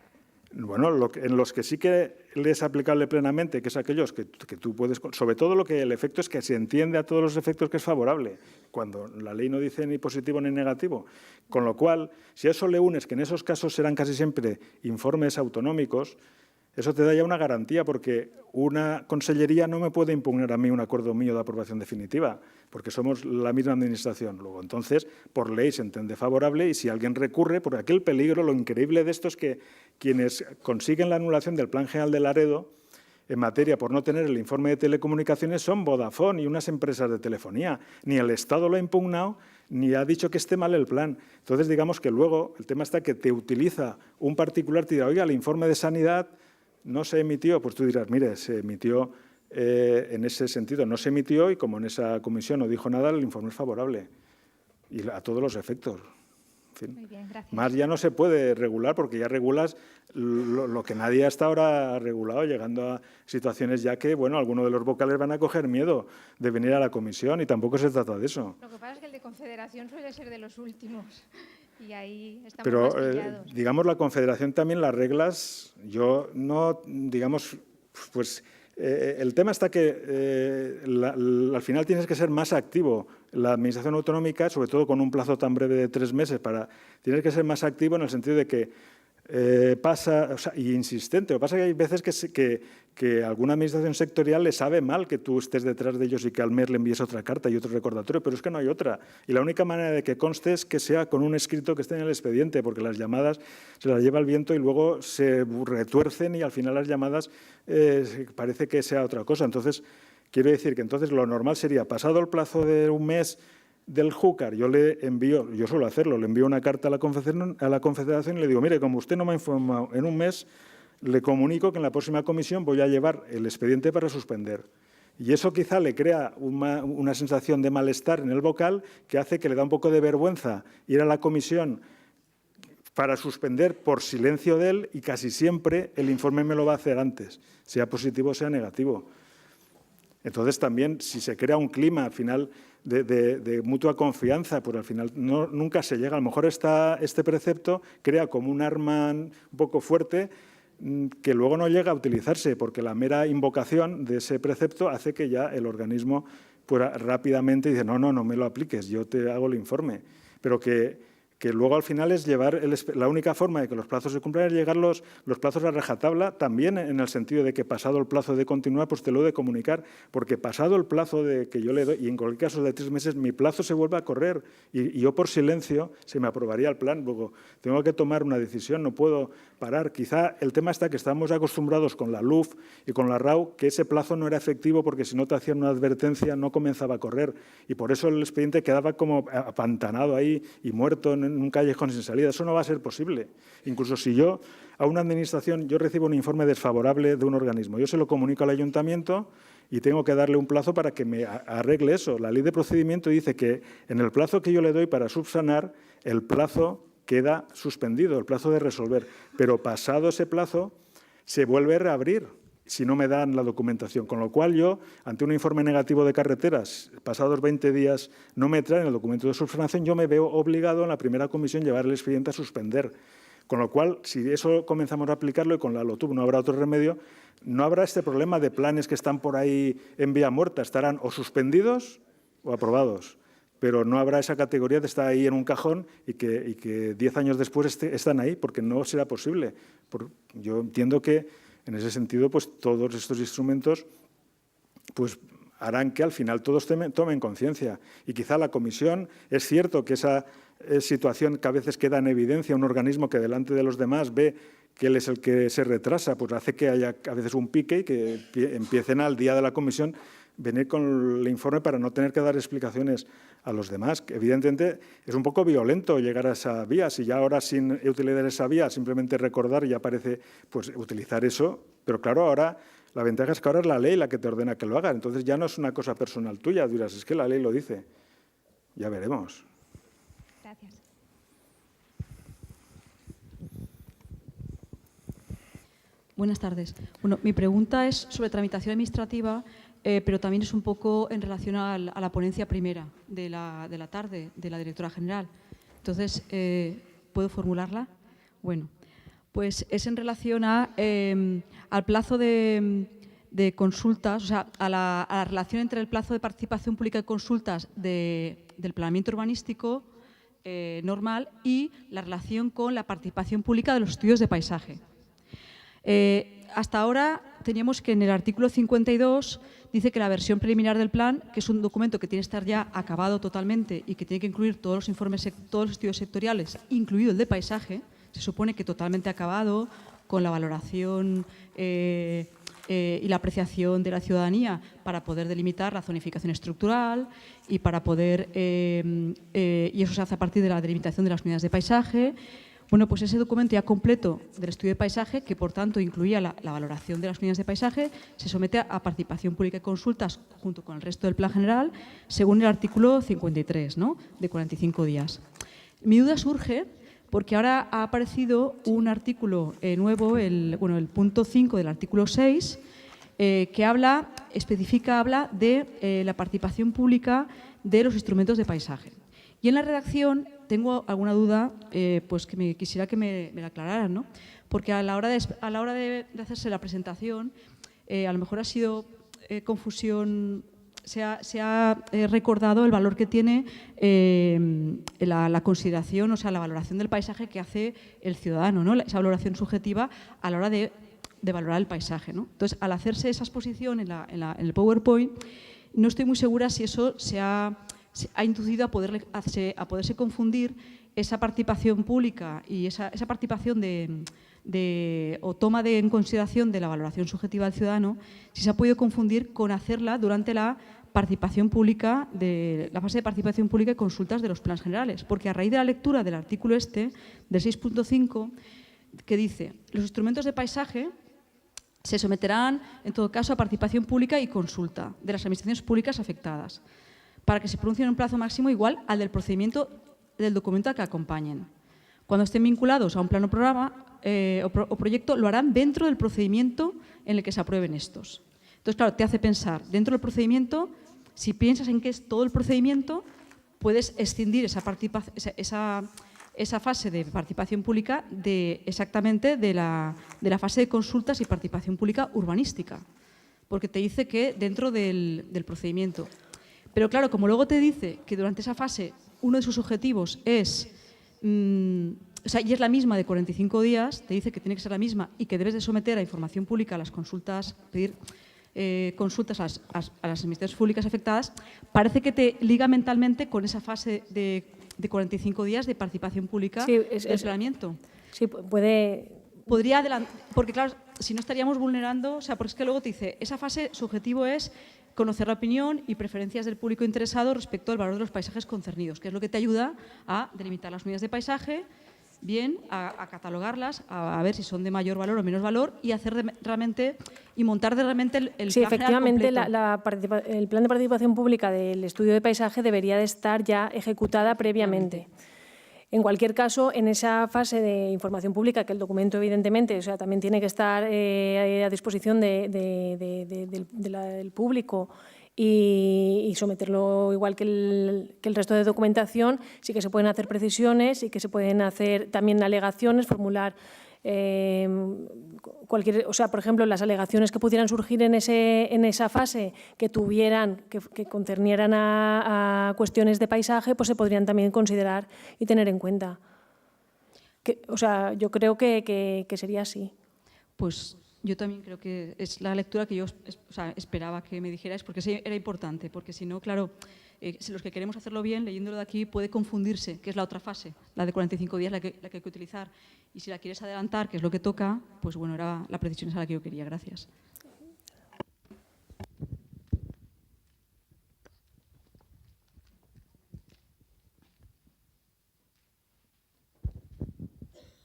Bueno, en los que sí que le es aplicable plenamente, que es aquellos que tú puedes, sobre todo lo que el efecto es que se entiende a todos los efectos que es favorable, cuando la ley no dice ni positivo ni negativo. Con lo cual, si a eso le unes que en esos casos serán casi siempre informes autonómicos, eso te da ya una garantía, porque una consellería no me puede impugnar a mí un acuerdo mío de aprobación definitiva, porque somos la misma administración. Luego, entonces, por ley se entiende favorable, y si alguien recurre, por aquel peligro, lo increíble de esto es que quienes consiguen la anulación del Plan General de Laredo en materia por no tener el informe de telecomunicaciones son Vodafone y unas empresas de telefonía. Ni el Estado lo ha impugnado, ni ha dicho que esté mal el plan. Entonces, digamos que luego el tema está que te utiliza un particular, te dirá, oiga, el informe de sanidad no se emitió, pues tú dirás, mire, se emitió en ese sentido, no se emitió, y como en esa comisión no dijo nada, el informe es favorable, y a todos los efectos. En fin. Muy bien, gracias. Más ya no se puede regular, porque ya regulas lo que nadie hasta ahora ha regulado, llegando a situaciones ya que, bueno, algunos de los vocales van a coger miedo de venir a la comisión, y tampoco se trata de eso. Lo que pasa es que el de Confederación suele ser de los últimos. Y ahí estamos Pero, más pillados. digamos, la Confederación también, las reglas, yo no, digamos, pues el tema está que al final tienes que ser más activo. La Administración autonómica, sobre todo con un plazo tan breve de 3 meses, tienes que ser más activo en el sentido de que pasa, o sea, y insistente. Lo que pasa es que hay veces que alguna administración sectorial le sabe mal que tú estés detrás de ellos y que al mes le envíes otra carta y otro recordatorio, pero es que no hay otra. Y la única manera de que conste es que sea con un escrito que esté en el expediente, porque las llamadas se las lleva el viento y luego se retuercen, y al final las llamadas parece que sea otra cosa. Entonces, quiero decir que entonces lo normal sería, pasado el plazo de un mes del Júcar, yo le envío, yo suelo hacerlo, le envío una carta a la Confederación y le digo, mire, como usted no me ha informado en un mes, le comunico que en la próxima comisión voy a llevar el expediente para suspender. Y eso quizá le crea una sensación de malestar en el vocal, que hace que le da un poco de vergüenza ir a la comisión para suspender por silencio de él, y casi siempre el informe me lo va a hacer antes, sea positivo o sea negativo. Entonces, también, si se crea un clima al final de mutua confianza, pues al final nunca se llega. A lo mejor este precepto crea como un arma un poco fuerte que luego no llega a utilizarse, porque la mera invocación de ese precepto hace que ya el organismo pues, rápidamente dice, no me lo apliques, yo te hago el informe. Pero que luego al final es llevar, la única forma de que los plazos se cumplan es llegar los plazos a rajatabla, también en el sentido de que pasado el plazo de continuar, pues te lo he de comunicar, porque pasado el plazo de que yo le doy, y en cualquier caso de 3 meses, mi plazo se vuelve a correr, y yo por silencio se me aprobaría el plan. Luego tengo que tomar una decisión, no puedo parar. Quizá el tema está que estamos acostumbrados con la LUF y con la RAU que ese plazo no era efectivo, porque si no te hacían una advertencia no comenzaba a correr, y por eso el expediente quedaba como apantanado ahí y muerto en un callejón sin salida. Eso no va a ser posible. Incluso si yo, a una administración, yo recibo un informe desfavorable de un organismo, yo se lo comunico al ayuntamiento y tengo que darle un plazo para que me arregle eso. La ley de procedimiento dice que en el plazo que yo le doy para subsanar, el plazo queda suspendido, el plazo de resolver. Pero pasado ese plazo, se vuelve a reabrir si no me dan la documentación. Con lo cual yo, ante un informe negativo de carreteras, pasados 20 días no me traen el documento de subsanación, yo me veo obligado en la primera comisión llevar el expediente a suspender. Con lo cual, si eso comenzamos a aplicarlo y con la LOTUB no habrá otro remedio, no habrá este problema de planes que están por ahí en vía muerta, estarán o suspendidos o aprobados. Pero no habrá esa categoría de estar ahí en un cajón y que 10 años después están ahí, porque no será posible. Yo entiendo que en ese sentido, pues todos estos instrumentos pues, harán que al final todos tomen conciencia. Y quizá la comisión, es cierto que situación que a veces queda en evidencia, un organismo que delante de los demás ve que él es el que se retrasa, pues hace que haya a veces un pique y que empiecen al día de la comisión venir con el informe para no tener que dar explicaciones a los demás. Evidentemente es un poco violento llegar a esa vía. Si ya ahora sin utilizar esa vía, simplemente recordar ya parece pues, utilizar eso. Pero claro, ahora la ventaja es que ahora es la ley la que te ordena que lo hagas. Entonces ya no es una cosa personal tuya. Dirás, es que la ley lo dice. Ya veremos. Gracias. Buenas tardes. Bueno, mi pregunta es sobre tramitación administrativa, pero también es un poco en relación a la ponencia primera de la tarde, de la directora general. Entonces, ¿puedo formularla? Bueno, pues es en relación al plazo de consultas, o sea, a la relación entre el plazo de participación pública y consultas del planeamiento urbanístico normal y la relación con la participación pública de los estudios de paisaje. Hasta ahora teníamos que en el artículo 52 dice que la versión preliminar del plan, que es un documento que tiene que estar ya acabado totalmente y que tiene que incluir todos los informes, todos los estudios sectoriales, incluido el de paisaje, se supone que totalmente acabado, con la valoración y la apreciación de la ciudadanía para poder delimitar la zonificación estructural y para poder, y eso se hace a partir de la delimitación de las unidades de paisaje. Bueno, pues ese documento ya completo del estudio de paisaje, que por tanto incluía la valoración de las unidades de paisaje, se somete a participación pública y consultas junto con el resto del plan general, según el artículo 53, ¿no?, de 45 días. Mi duda surge porque ahora ha aparecido un artículo nuevo, el punto 5 del artículo 6, que habla de la participación pública de los instrumentos de paisaje. Y en la redacción tengo alguna duda, pues que quisiera que me la aclararan, ¿no? Porque a la hora de hacerse la presentación, a lo mejor ha sido confusión, se ha recordado el valor que tiene la consideración, o sea, la valoración del paisaje que hace el ciudadano, ¿no? Esa valoración subjetiva a la hora de valorar el paisaje, ¿no? Entonces, al hacerse esa exposición en el PowerPoint, no estoy muy segura si eso se ha inducido a poderse confundir esa participación pública y esa participación o toma en consideración de la valoración subjetiva del ciudadano, si se ha podido confundir con hacerla durante la participación pública, la fase de participación pública y consultas de los planes generales. Porque a raíz de la lectura del artículo del 6.5, que dice, los instrumentos de paisaje se someterán, en todo caso, a participación pública y consulta de las administraciones públicas afectadas, para que se pronuncie en un plazo máximo igual al del procedimiento del documento a que acompañen. Cuando estén vinculados a un plano programa o proyecto, lo harán dentro del procedimiento en el que se aprueben estos. Entonces, claro, te hace pensar, dentro del procedimiento, si piensas en qué es todo el procedimiento, puedes escindir esa fase de participación pública exactamente de la fase de consultas y participación pública urbanística, porque te dice que dentro del procedimiento. Pero claro, como luego te dice que durante esa fase uno de sus objetivos es, y es la misma de 45 días, te dice que tiene que ser la misma y que debes de someter a información pública a las consultas, pedir consultas a las administraciones públicas afectadas, parece que te liga mentalmente con esa fase de 45 días de participación pública del planeamiento. Sí, puede... Podría adelantar, porque claro, si no estaríamos vulnerando, porque es que luego te dice, esa fase, su objetivo es conocer la opinión y preferencias del público interesado respecto al valor de los paisajes concernidos, que es lo que te ayuda a delimitar las unidades de paisaje, bien, a catalogarlas, a ver si son de mayor valor o menos valor y hacer realmente y montar realmente el sí, plan efectivamente, completo. El plan de participación pública del estudio de paisaje debería de estar ya ejecutada previamente. En cualquier caso, en esa fase de información pública, que el documento evidentemente también tiene que estar a disposición del público y someterlo igual que el resto de documentación, sí que se pueden hacer precisiones y que se pueden hacer también alegaciones, formular por ejemplo, las alegaciones que pudieran surgir en esa fase que concernieran a cuestiones de paisaje, pues se podrían también considerar y tener en cuenta. Yo creo que sería así. Pues yo también creo que es la lectura que yo esperaba que me dijerais, porque sí era importante, porque si no, claro, si los que queremos hacerlo bien, leyéndolo de aquí, puede confundirse, que es la otra fase, la de 45 días, la que hay que utilizar. Y si la quieres adelantar, que es lo que toca, pues bueno, era la precisión esa la que yo quería. Gracias.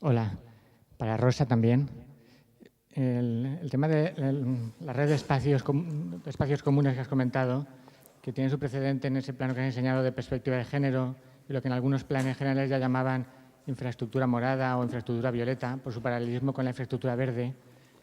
Hola, para Rosa también. El tema de la red de espacios comunes que has comentado, que tiene su precedente en ese plano que has enseñado de perspectiva de género y lo que en algunos planes generales ya llamaban infraestructura morada o infraestructura violeta, por su paralelismo con la infraestructura verde.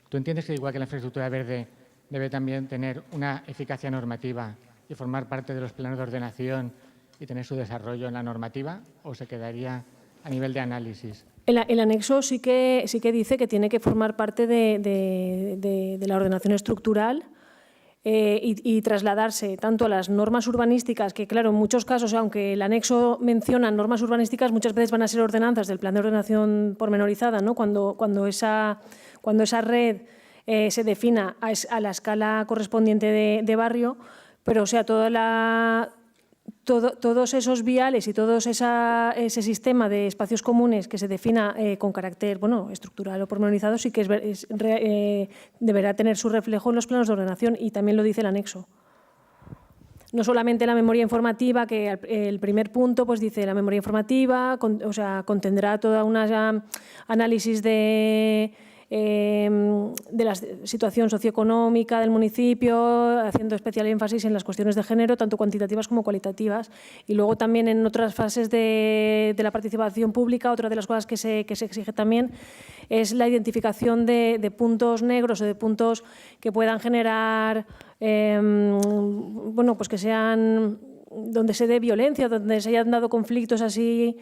¿Tú entiendes que igual que la infraestructura verde debe también tener una eficacia normativa y formar parte de los planos de ordenación y tener su desarrollo en la normativa, o se quedaría a nivel de análisis? El anexo sí que dice que tiene que formar parte de la ordenación estructural y trasladarse tanto a las normas urbanísticas, que claro, en muchos casos, aunque el anexo menciona normas urbanísticas, muchas veces van a ser ordenanzas del plan de ordenación pormenorizada, ¿no? Cuando esa red se defina a la escala correspondiente de barrio, pero o sea, todos esos viales y todo ese sistema de espacios comunes que se defina con carácter estructural o pormenorizado sí que deberá tener su reflejo en los planos de ordenación, y también lo dice el anexo. No solamente la memoria informativa, que el primer punto pues dice la memoria informativa, contendrá toda una análisis de la situación socioeconómica del municipio, haciendo especial énfasis en las cuestiones de género, tanto cuantitativas como cualitativas. Y luego también en otras fases de la participación pública, otra de las cosas que se exige también es la identificación de puntos negros o de puntos que puedan generar, pues que sean donde se dé violencia, donde se hayan dado conflictos así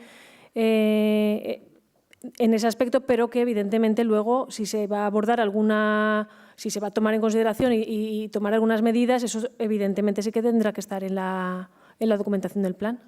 en ese aspecto, pero que evidentemente luego, si se va a abordar si se va a tomar en consideración y tomar algunas medidas, eso evidentemente sí que tendrá que estar en la documentación del plan.